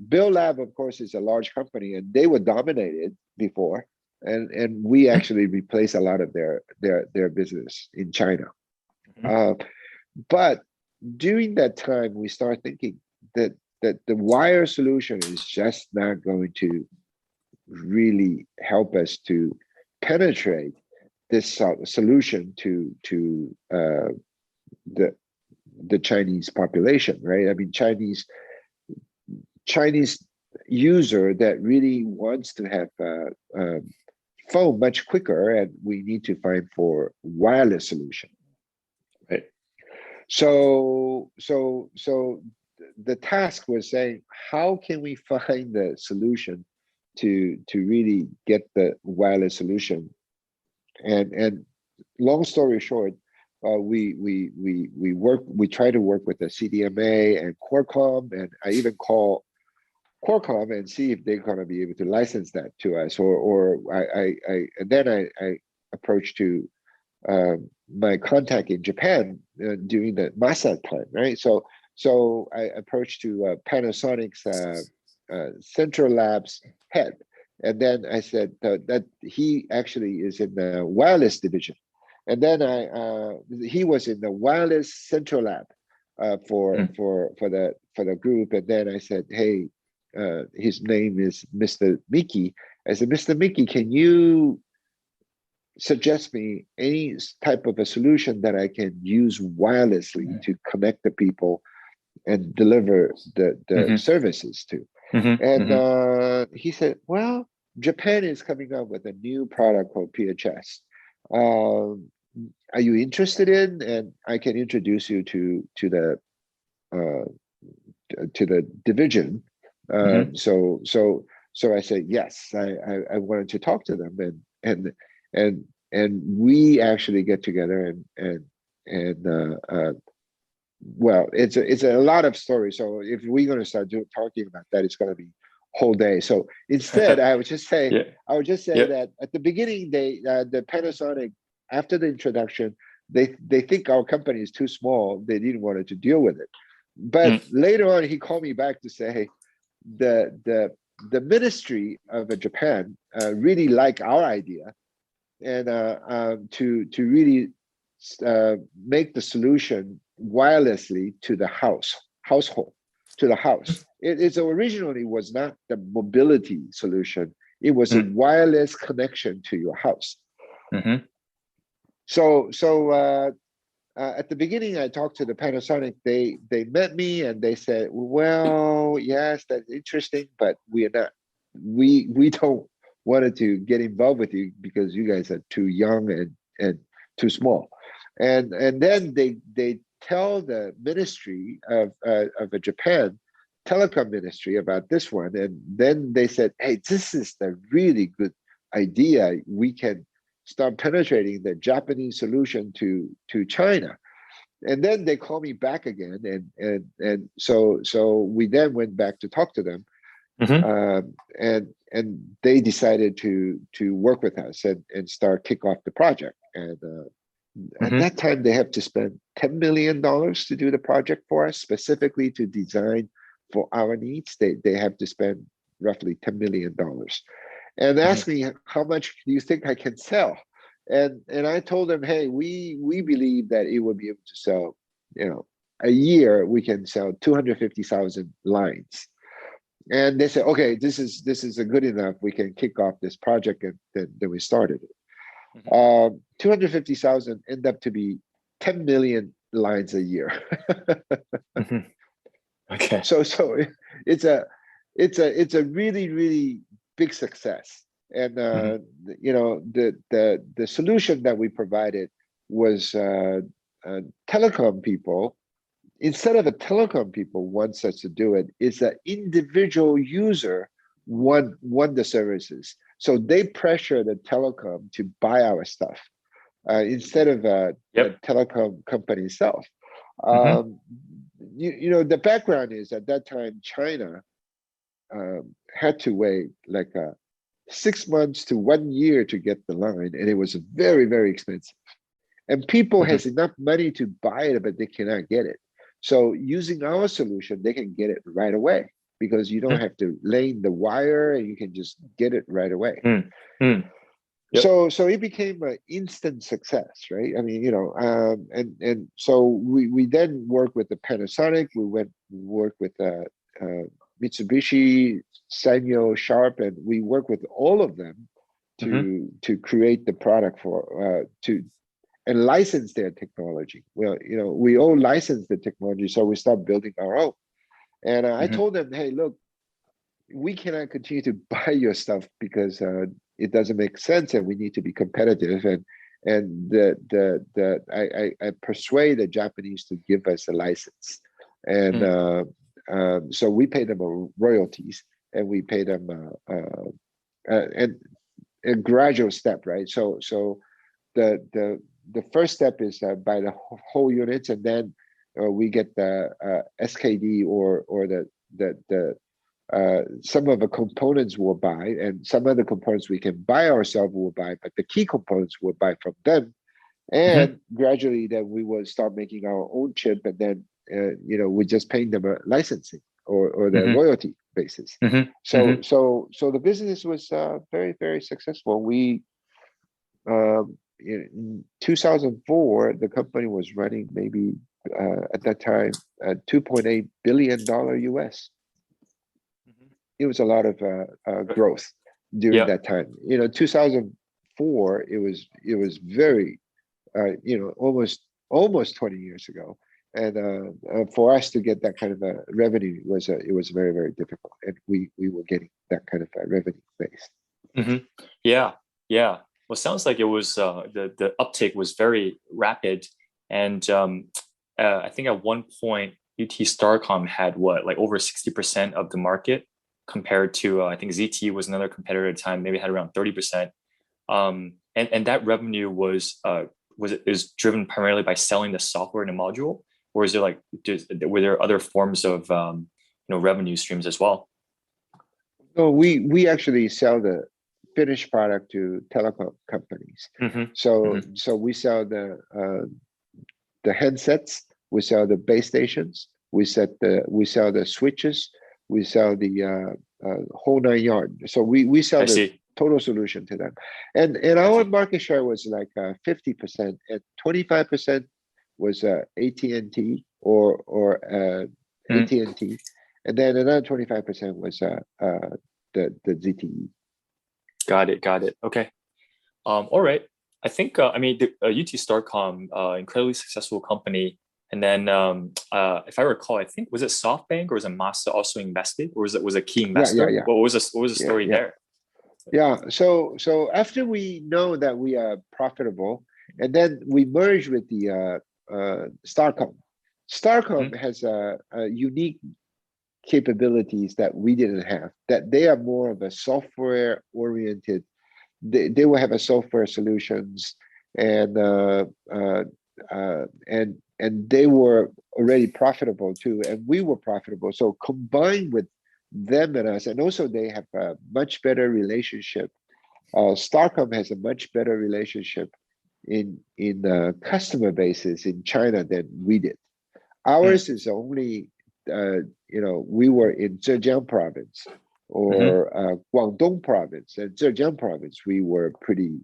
S2: Bill Lab, of course, is a large company, and they were dominated before, and we actually replaced a lot of their business in China.
S3: mm-hmm,
S2: Uh, but during that time, we start thinking that the wire solution is just not going to really help us to penetrate this solution to the the Chinese population, right? I mean, Chinese user that really wants to have phone much quicker, and we need to find for wireless solution, right? So the task was saying, how can we find the solution to really get the wireless solution? And long story short, we try to work with the CDMA and Qualcomm, and I even call Qualcomm and see if they're going to be able to license that to us, or I and then I approached to my contact in Japan during the Masa time, right? So I approached to Panasonic's Central Labs head, And then I said that he actually is in the wireless division. And then he was in the wireless central lab for the group. And then I said, hey, his name is Mr. Mickey. I said, Mr. Mickey, can you suggest me any type of a solution that I can use wirelessly to connect the people and deliver the services to? And he said, well, Japan is coming up with a new product called PHS. Are you interested in? And I can introduce you to the division. So I said yes. I wanted to talk to them, and we actually get together and well, it's a lot of stories. So if we're going to start talking about that, it's going to be whole day. So instead, I would just say that at the beginning, the Panasonic, after the introduction, they think our company is too small. They didn't want to deal with it. But later on, he called me back to say the Ministry of Japan really like our idea, and to really make the solution wirelessly to the household, to the house. It originally was not the mobility solution. It was a wireless connection to your house. So at the beginning, I talked to the Panasonic. They met me and they said, well, yes, that's interesting, but we don't want to get involved with you because you guys are too young and too small. And then they tell the Ministry of Japan, telecom ministry, about this one. And then they said, hey, this is the really good idea. We can start penetrating the Japanese solution to China. And then they call me back again. And so we then went back to talk to them. And they decided to work with us and start kick off the project. And at that time, they have to spend $10 million to do the project for us, specifically to design for our needs. They have to spend roughly $10 million. And asked me, how much do you think I can sell? And I told them, hey, we believe that it will be able to sell, a year we can sell 250,000 lines. And they said, okay, this is a good enough. We can kick off this project, and then we started it. 250,000 end up to be 10 million lines a year.
S3: Okay.
S2: So it's a really, really big success. And the solution that we provided was telecom people. Instead of a telecom people wants us to do it, it's an individual user want the services. So they pressure the telecom to buy our stuff instead of the telecom company itself. The background is at that time, China had to wait like 6 months to 1 year to get the line, and it was very, very expensive. And people has enough money to buy it, but they cannot get it. So using our solution, they can get it right away because you don't have to lay in the wire, and you can just get it right away. So it became an instant success, right? I mean, and so we then worked with the Panasonic. We work with Mitsubishi, Sanyo, Sharp, and we work with all of them to create the product and license their technology. Well, we all license the technology, so we start building our own. And I told them, hey, look, we cannot continue to buy your stuff because it doesn't make sense, and we need to be competitive. And I persuade the Japanese to give us a license, and so we pay them royalties, and we pay them and a gradual step, right? So the first step is by the whole units, and then we get the SKD or the some of the components we'll buy, and some of the components we can buy ourselves we'll buy, but the key components we'll buy from them. And gradually then we will start making our own chip, and then we're just paying them a licensing. or the royalty basis. So the business was very, very successful. We in 2004, the company was running maybe at that time $2.8 billion US. It was a lot of growth during that time. 2004, it was very, almost 20 years ago. And for us to get that kind of a revenue it was very, very difficult, and we were getting that kind of a revenue base.
S3: Yeah. Well, it sounds like it was the uptake was very rapid, and I think at one point UT Starcom had like over 60% of the market, compared to I think ZTE was another competitor at the time, maybe had around 30%. And that revenue was driven primarily by selling the software and the module, or is there were there other forms of revenue streams as well?
S2: No, we actually sell the finished product to telecom companies. So we sell the headsets, we sell the base stations, we sell the switches, we sell the whole 9 yards. So we sell the total solution to them, and our market share was like 50%, and 25% was AT&T or AT&T, and then another 25% was the ZTE.
S3: Got it. Okay. All right. I think the UT Starcom, incredibly successful company. And then if I recall, I think was it SoftBank or was it Masa also invested, or was it a key investor?
S2: Yeah.
S3: What was the story there?
S2: Yeah. So after we know that we are profitable, and then we merge with the Starcom. Starcom has a unique capabilities that we didn't have. That they are more of a software oriented. They will have a software solutions, and they were already profitable too, and we were profitable. So combined with them and us, and also they have a much better relationship. Starcom has a much better relationship in customer bases in China than we did. Ours is only, we were in Zhejiang province or Guangdong province, and Zhejiang province we were pretty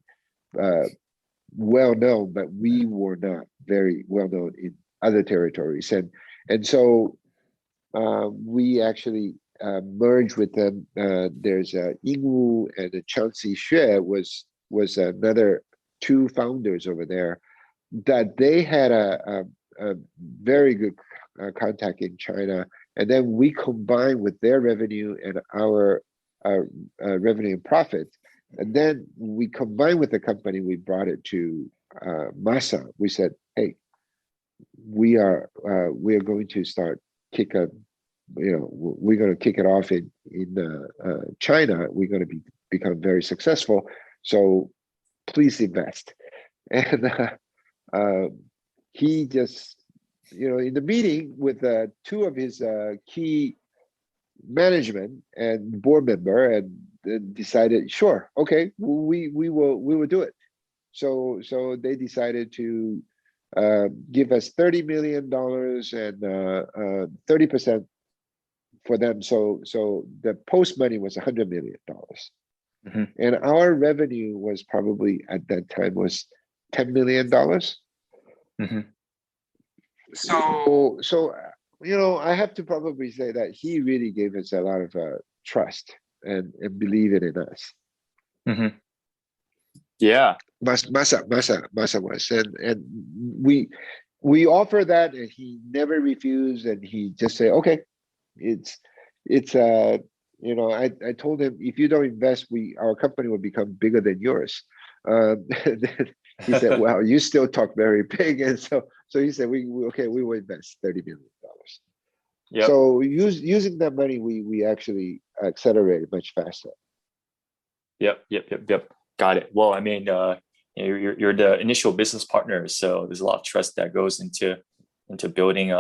S2: well known, but we were not very well known in other territories, and so we actually merged with them. There's Yingwu and Changxi Xue was another two founders over there, that they had a very good contact in China, and then we combined with their revenue and our revenue and profit, and then we combined with the company. We brought it to Masa. We said, hey, we are going to start we're going to kick it off in China. We're going to become very successful, so please invest. And he just, in the meeting with two of his key management and board member, and decided, sure, okay, we will do it. So they decided to give us $30 million and 30% for them. So the post money was $100 million. And our revenue was probably at that time was $10 million. So I have to probably say that he really gave us a lot of trust and believe in us.
S3: Yeah.
S2: Masa was, and we offer that, and he never refused, and he just said, okay, it's I told him, if you don't invest, our company will become bigger than yours. He said, well, you still talk very big, and so he said, we will invest $30 million. Yep. So using that money, we actually accelerated much faster.
S3: Yep. Got it. Well, I mean, you're the initial business partner, so there's a lot of trust that goes into building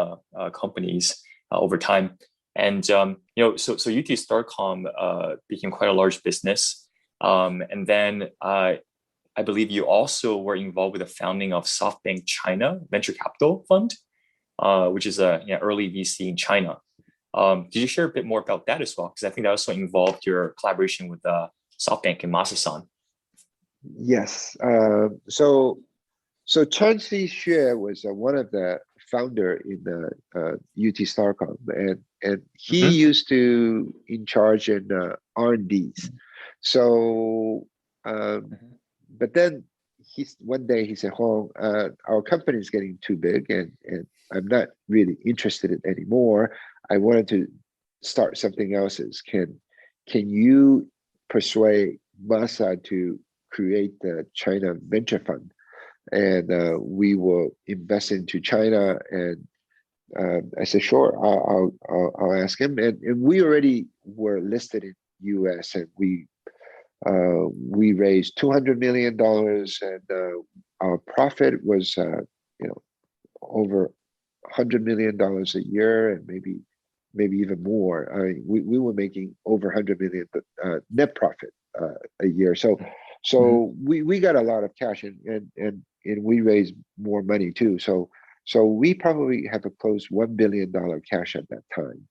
S3: companies over time. And so UT Starcom became quite a large business, and then I believe you also were involved with the founding of SoftBank China Venture Capital Fund, which is a early VC in China. Did you share a bit more about that as well? Because I think that also involved your collaboration with SoftBank and Masa Son.
S2: Yes. So Chauncey Xue was one of the founder in the UT Starcom, and he used to in charge in R&Ds. So, but then one day he said, "Oh, our company is getting too big, and I'm not really interested in it anymore. I wanted to start something else. Can you persuade Masa to create the China Venture Fund, and we will invest into China?" And I said, "Sure, I'll ask him." And we already were listed in U.S. and we raised $200 million, and our profit was over $100 million a year, and maybe even more. We were making over 100 million net profit a year. So we got a lot of cash, and we raised more money too. So we probably have a close $1 billion cash at that time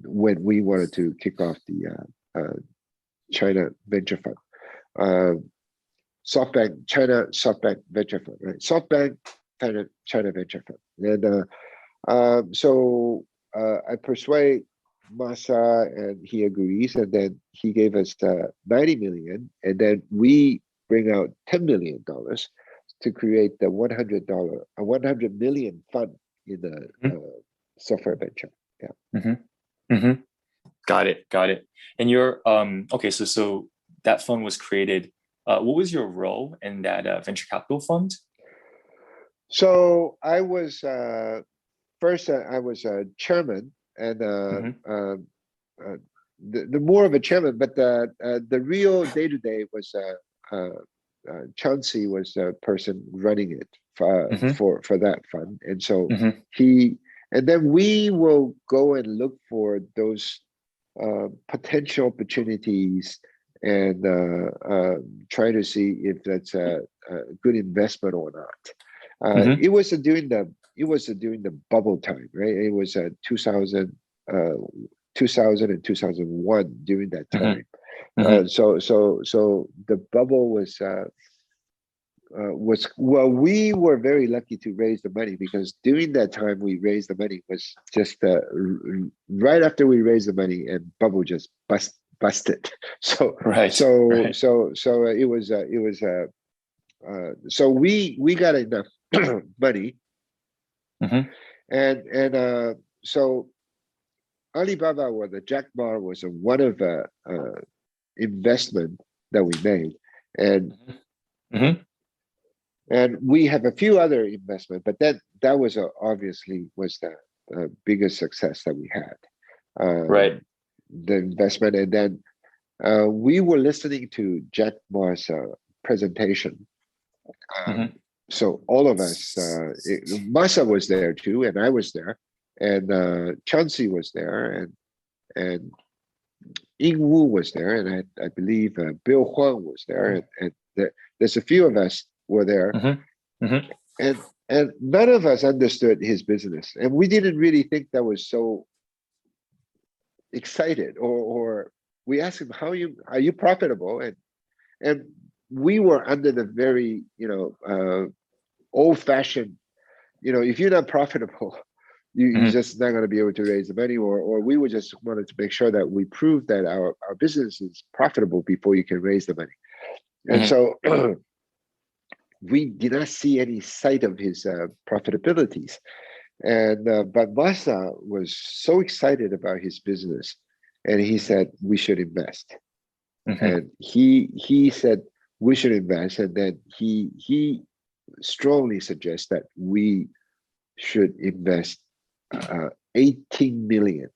S2: when we wanted to kick off the China Venture Fund, SoftBank Venture Fund, right? SoftBank China Venture Fund, and so I persuade Masa, and he agrees, and then he gave us 90 million, and then we bring out $10 million to create the $100 million fund in the software venture. Yeah.
S3: Got it. And your okay, so that fund was created. What was your role in that venture capital fund?
S2: So I was first. I was a chairman, and the more of a chairman, but the real day-to-day was Chauncey was the person running it for that fund, and so and then we will go and look for those potential opportunities and try to see if that's a good investment or not. It was during the bubble time, right? It was 2000 and 2001 during that time. So the bubble was well, we were very lucky to raise the money, because during that time we raised the money was just right after we raised the money, and bubble just busted. So it was so we got enough money, and so Alibaba, or the Jack Ma, was one of the investment that we made, and we have a few other investment, but that was obviously was the biggest success that we had. The investment, and then we were listening to Jack Ma's presentation. So all of us, Masa was there too, and I was there, and Chauncey was there, and Ying Wu was there, and I believe Bill Huang was there, and there's a few of us were there, and none of us understood his business, and we didn't really think that was so excited, or we asked him, are you profitable, and we were under the very old-fashioned, if you're not profitable, you're just not going to be able to raise the money, or we would just wanted to make sure that we prove that our business is profitable before you can raise the money. And so we did not see any sight of his profitabilities. And but Masa was so excited about his business, and he said we should invest. And he said we should invest, and then he strongly suggests that we should invest $18 million.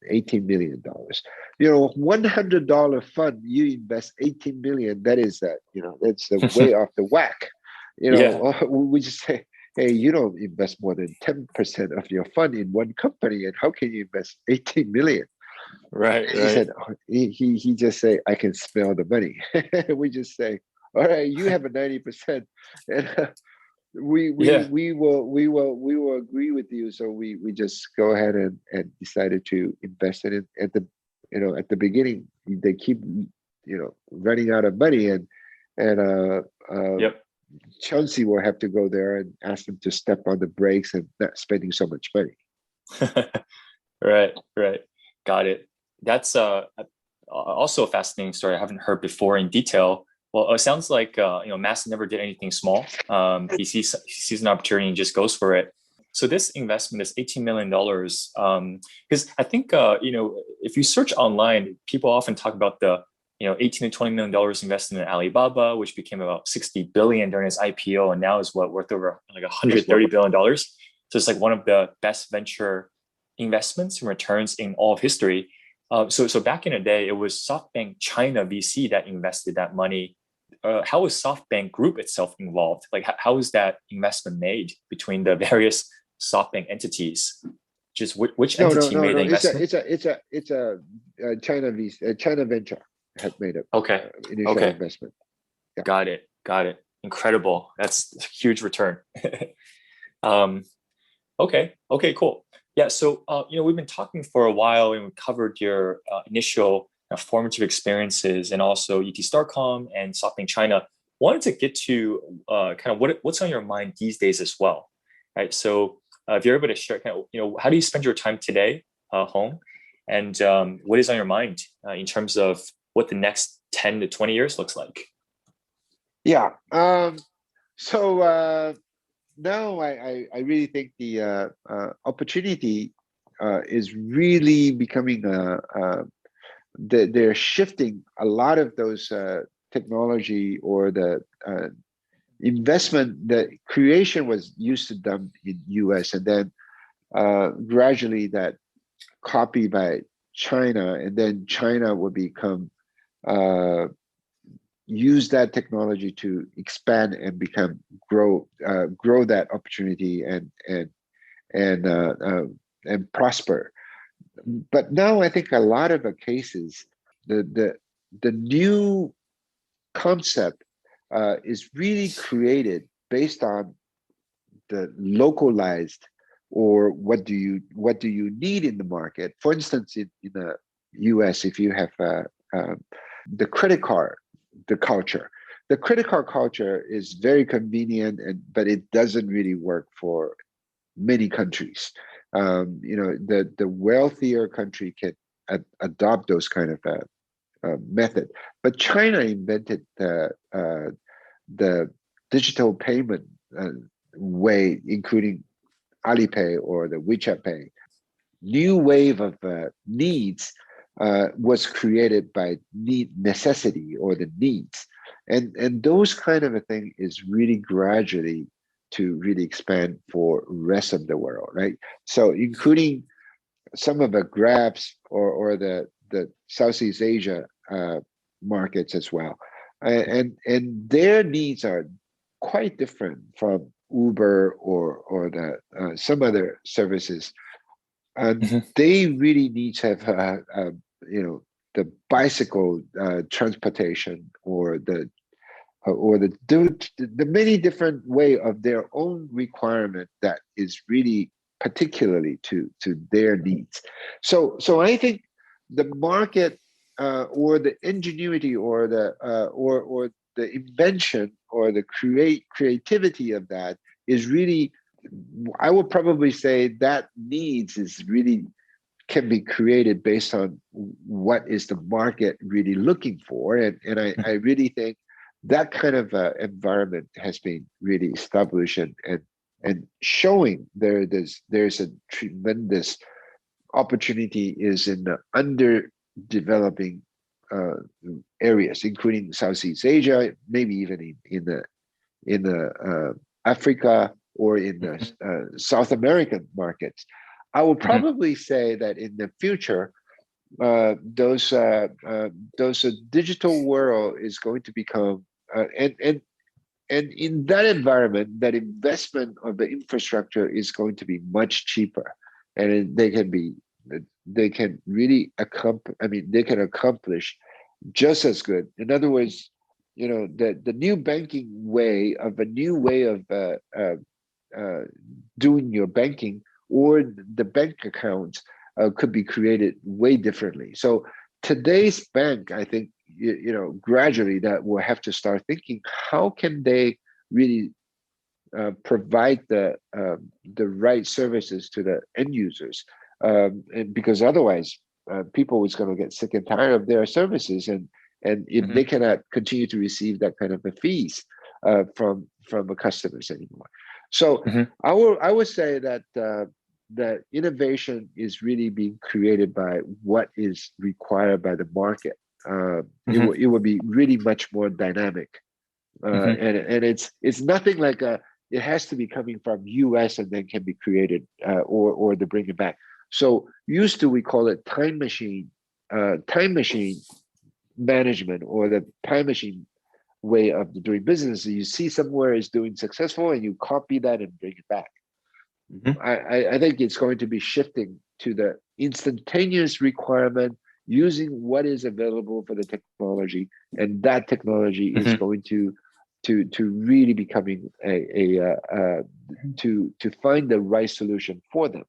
S2: $100 fund, you invest $18 million. That is that's way off the whack. We just say, hey, you don't invest more than 10% of your fund in one company, and how can you invest 18 million?
S3: Right.
S2: He said, he just say, I can smell the money. We just say, all right, you have a 90%,
S3: Yeah.
S2: We will agree with you. So we just go ahead and decided to invest in it at the at the beginning. They keep running out of money, and
S3: Yep.
S2: Chelsea will have to go there and ask them to step on the brakes and not spending so much money.
S3: Right. Got it. That's also a fascinating story I haven't heard before in detail. Well, it sounds like Masa never did anything small. He sees an opportunity and just goes for it. So this investment is $18 million. Because I think if you search online, people often talk about the 18 to $20 million invested in Alibaba, which became about 60 billion during its IPO, and now is worth over like $130 billion. So it's like one of the best venture investments and returns in all of history. So back in the day, it was SoftBank China VC that invested that money. How was SoftBank Group itself involved? Like, how was that investment made between the various SoftBank entities? Just which entity made the investment?
S2: It's a China VC, China Venture had made a initial investment.
S3: Yeah. Got it. Incredible. That's a huge return. Okay, cool. Yeah, so we've been talking for a while, and we covered your initial formative experiences, and also UT Starcom and SoftBank China. Wanted to get to kind of what's on your mind these days as well, right? So if you're able to share, kind of, how do you spend your time today, home, and what is on your mind in terms of what the next 10 to 20 years looks like?
S2: Yeah. Now I really think the opportunity is really becoming they're shifting a lot of those technology or the investment. The creation was used to done in US, and then gradually that copied by China, and then China will become use that technology to expand and grow that opportunity and prosper. But now I think a lot of the cases, the new concept is really created based on the localized, or what do you need in the market. For instance, in the US, if you have the credit card, the credit card culture is very convenient, but it doesn't really work for many countries. The wealthier country can adopt those kind of method, but China invented the digital payment way, including Alipay or the WeChat Pay. New wave of needs was created by necessity or the needs, and those kind of a thing is really gradually to really expand for rest of the world, right? So including some of the Grabs or the Southeast Asia markets as well, and their needs are quite different from Uber or the some other services. And they really need to have the bicycle transportation or the many different way of their own requirement that is really particularly to their needs. So I think the market or the ingenuity or the invention or the creativity of that is really, I would probably say that needs is really can be created based on what is the market really looking for. And I really think that kind of environment has been really established and showing there's a tremendous opportunity is in the underdeveloping areas, including Southeast Asia, maybe even in the Africa or in the South American markets. I would probably say that in the future, those digital world is going to become and in that environment, that investment of the infrastructure is going to be much cheaper, and they can really accomplish just as good. In other words, the new banking way of a new way of doing your banking, or the bank accounts could be created way differently. So today's bank, I think, gradually that will have to start thinking, how can they really provide the right services to the end users, and because otherwise people is going to get sick and tired of their services, and if they cannot continue to receive that kind of a fees from the customers anymore. So I would say that that innovation is really being created by what is required by the market. It will be really much more dynamic, and it's nothing like it has to be coming from US and then can be created, or to bring it back. So used to, we call it time machine management, or the time machine way of doing business. You see somewhere is doing successful and you copy that and bring it back. I think it's going to be shifting to the instantaneous requirement, using what is available for the technology, and that technology is going to really becoming to find the right solution for them.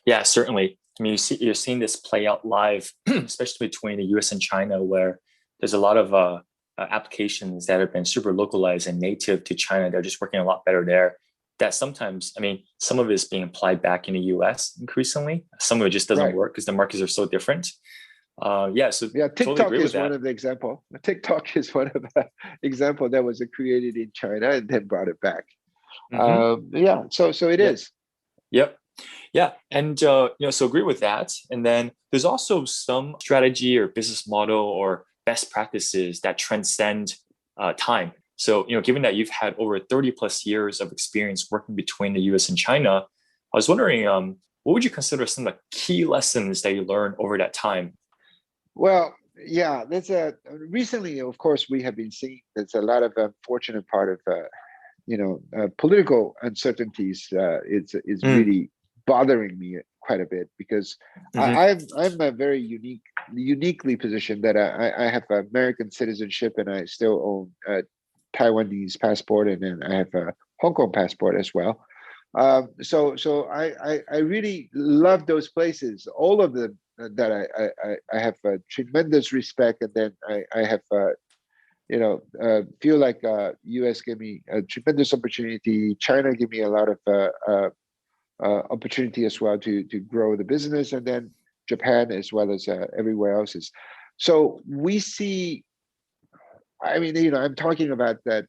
S3: Yeah, certainly. I mean, you're seeing this play out live, especially between the US and China, where there's a lot of applications that have been super localized and native to China. They're just working a lot better there. That sometimes, I mean, some of it is being applied back in the US increasingly. Some of it just doesn't work because the markets are so different. So
S2: TikTok
S3: totally
S2: is one of the example. TikTok is one of the example that was created in China and then brought it back. So it is.
S3: Yep. Yeah. And, so agree with that. And then there's also some strategy or business model or best practices that transcend time. So, given that you've had over 30 plus years of experience working between the US and China, I was wondering, what would you consider some of the key lessons that you learned over that time?
S2: Well, yeah, recently, of course, we have been seeing there's a lot of unfortunate part of, political uncertainties. It's really bothering me quite a bit, because I'm a very uniquely positioned that I have American citizenship, and I still own a Taiwanese passport, and then I have a Hong Kong passport as well. So I really love those places, all of them, that I have a tremendous respect, and then I have feel like US gave me a tremendous opportunity. China gave me a lot of opportunity as well to grow the business, and then Japan as well as everywhere else is. So we see. I mean, I'm talking about that.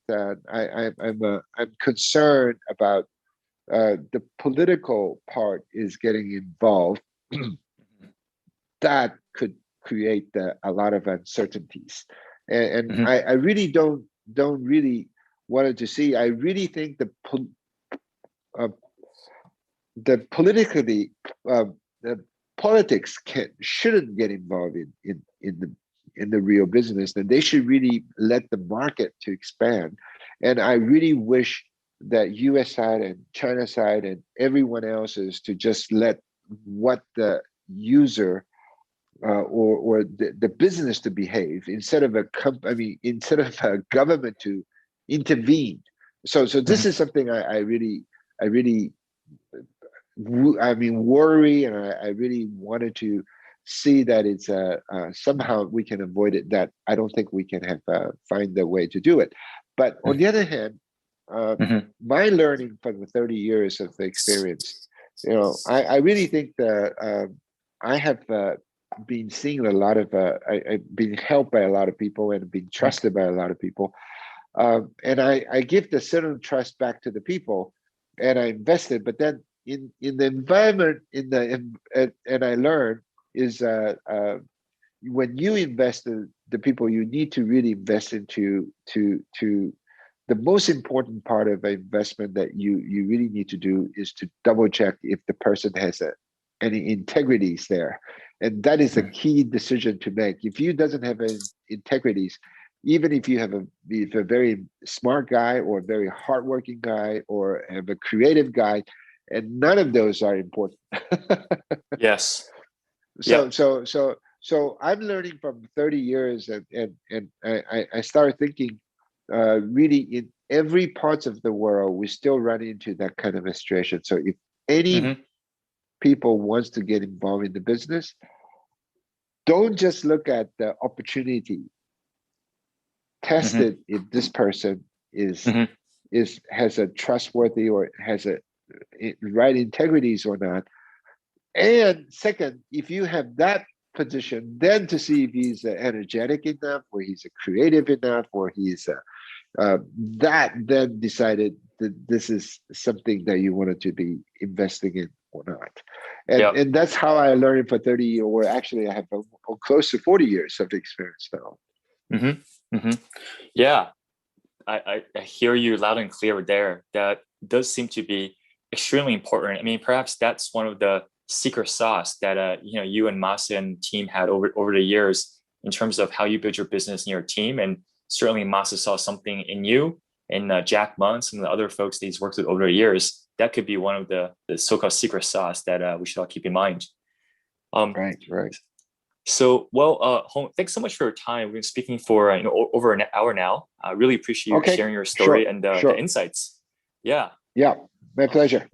S2: I'm concerned about the political part is getting involved. That could create a lot of uncertainties, and I really don't really wanted to see. I really think the politics shouldn't get involved in the real business. Then they should really let the market to expand. And I really wish that US side and China side and everyone else is to just let what the user or the business to behave, instead of instead of a government to intervene. So this is something I really worry, and I really wanted to see that it's somehow we can avoid it. That I don't think we can have find a way to do it. But on the other hand, my learning from the 30 years of the experience, I really think that I have been seeing a lot of I've been helped by a lot of people and been trusted by a lot of people, and I give the certain trust back to the people, and I invested. But then in the environment, and I learned is when you invest in the people, you need to really invest into the most important part of an investment that you really need to do is to double check if the person has any integrities there. And that is a key decision to make. If you doesn't have any integrities, even if you have a very smart guy or a very hardworking guy or have a creative guy, and none of those are important.
S3: Yes.
S2: So So I'm learning from 30 years, and I started thinking, really in every parts of the world, we still run into that kind of a situation. So if any people wants to get involved in the business, don't just look at the opportunity. Test it if this person is has a trustworthy or has a right integrities or not. And second, if you have that position, then to see if he's energetic enough, or he's creative enough, or he's that then decided that this is something that you wanted to be investing in or not. And that's how I learned for 30, or actually I have close to 40 years of experience now.
S3: Yeah, I hear you loud and clear there. That does seem to be extremely important. I mean, perhaps that's one of the secret sauce that you and Masa and team had over the years in terms of how you build your business and your team. And certainly Masa saw something in you and Jack Munn, some of the other folks that he's worked with over the years. That could be one of the so-called secret sauce that we should all keep in mind.
S2: Right.
S3: So, Hong, thanks so much for your time. We've been speaking for over an hour now. I really appreciate you sharing your story and the insights. Yeah.
S2: Yeah, my pleasure.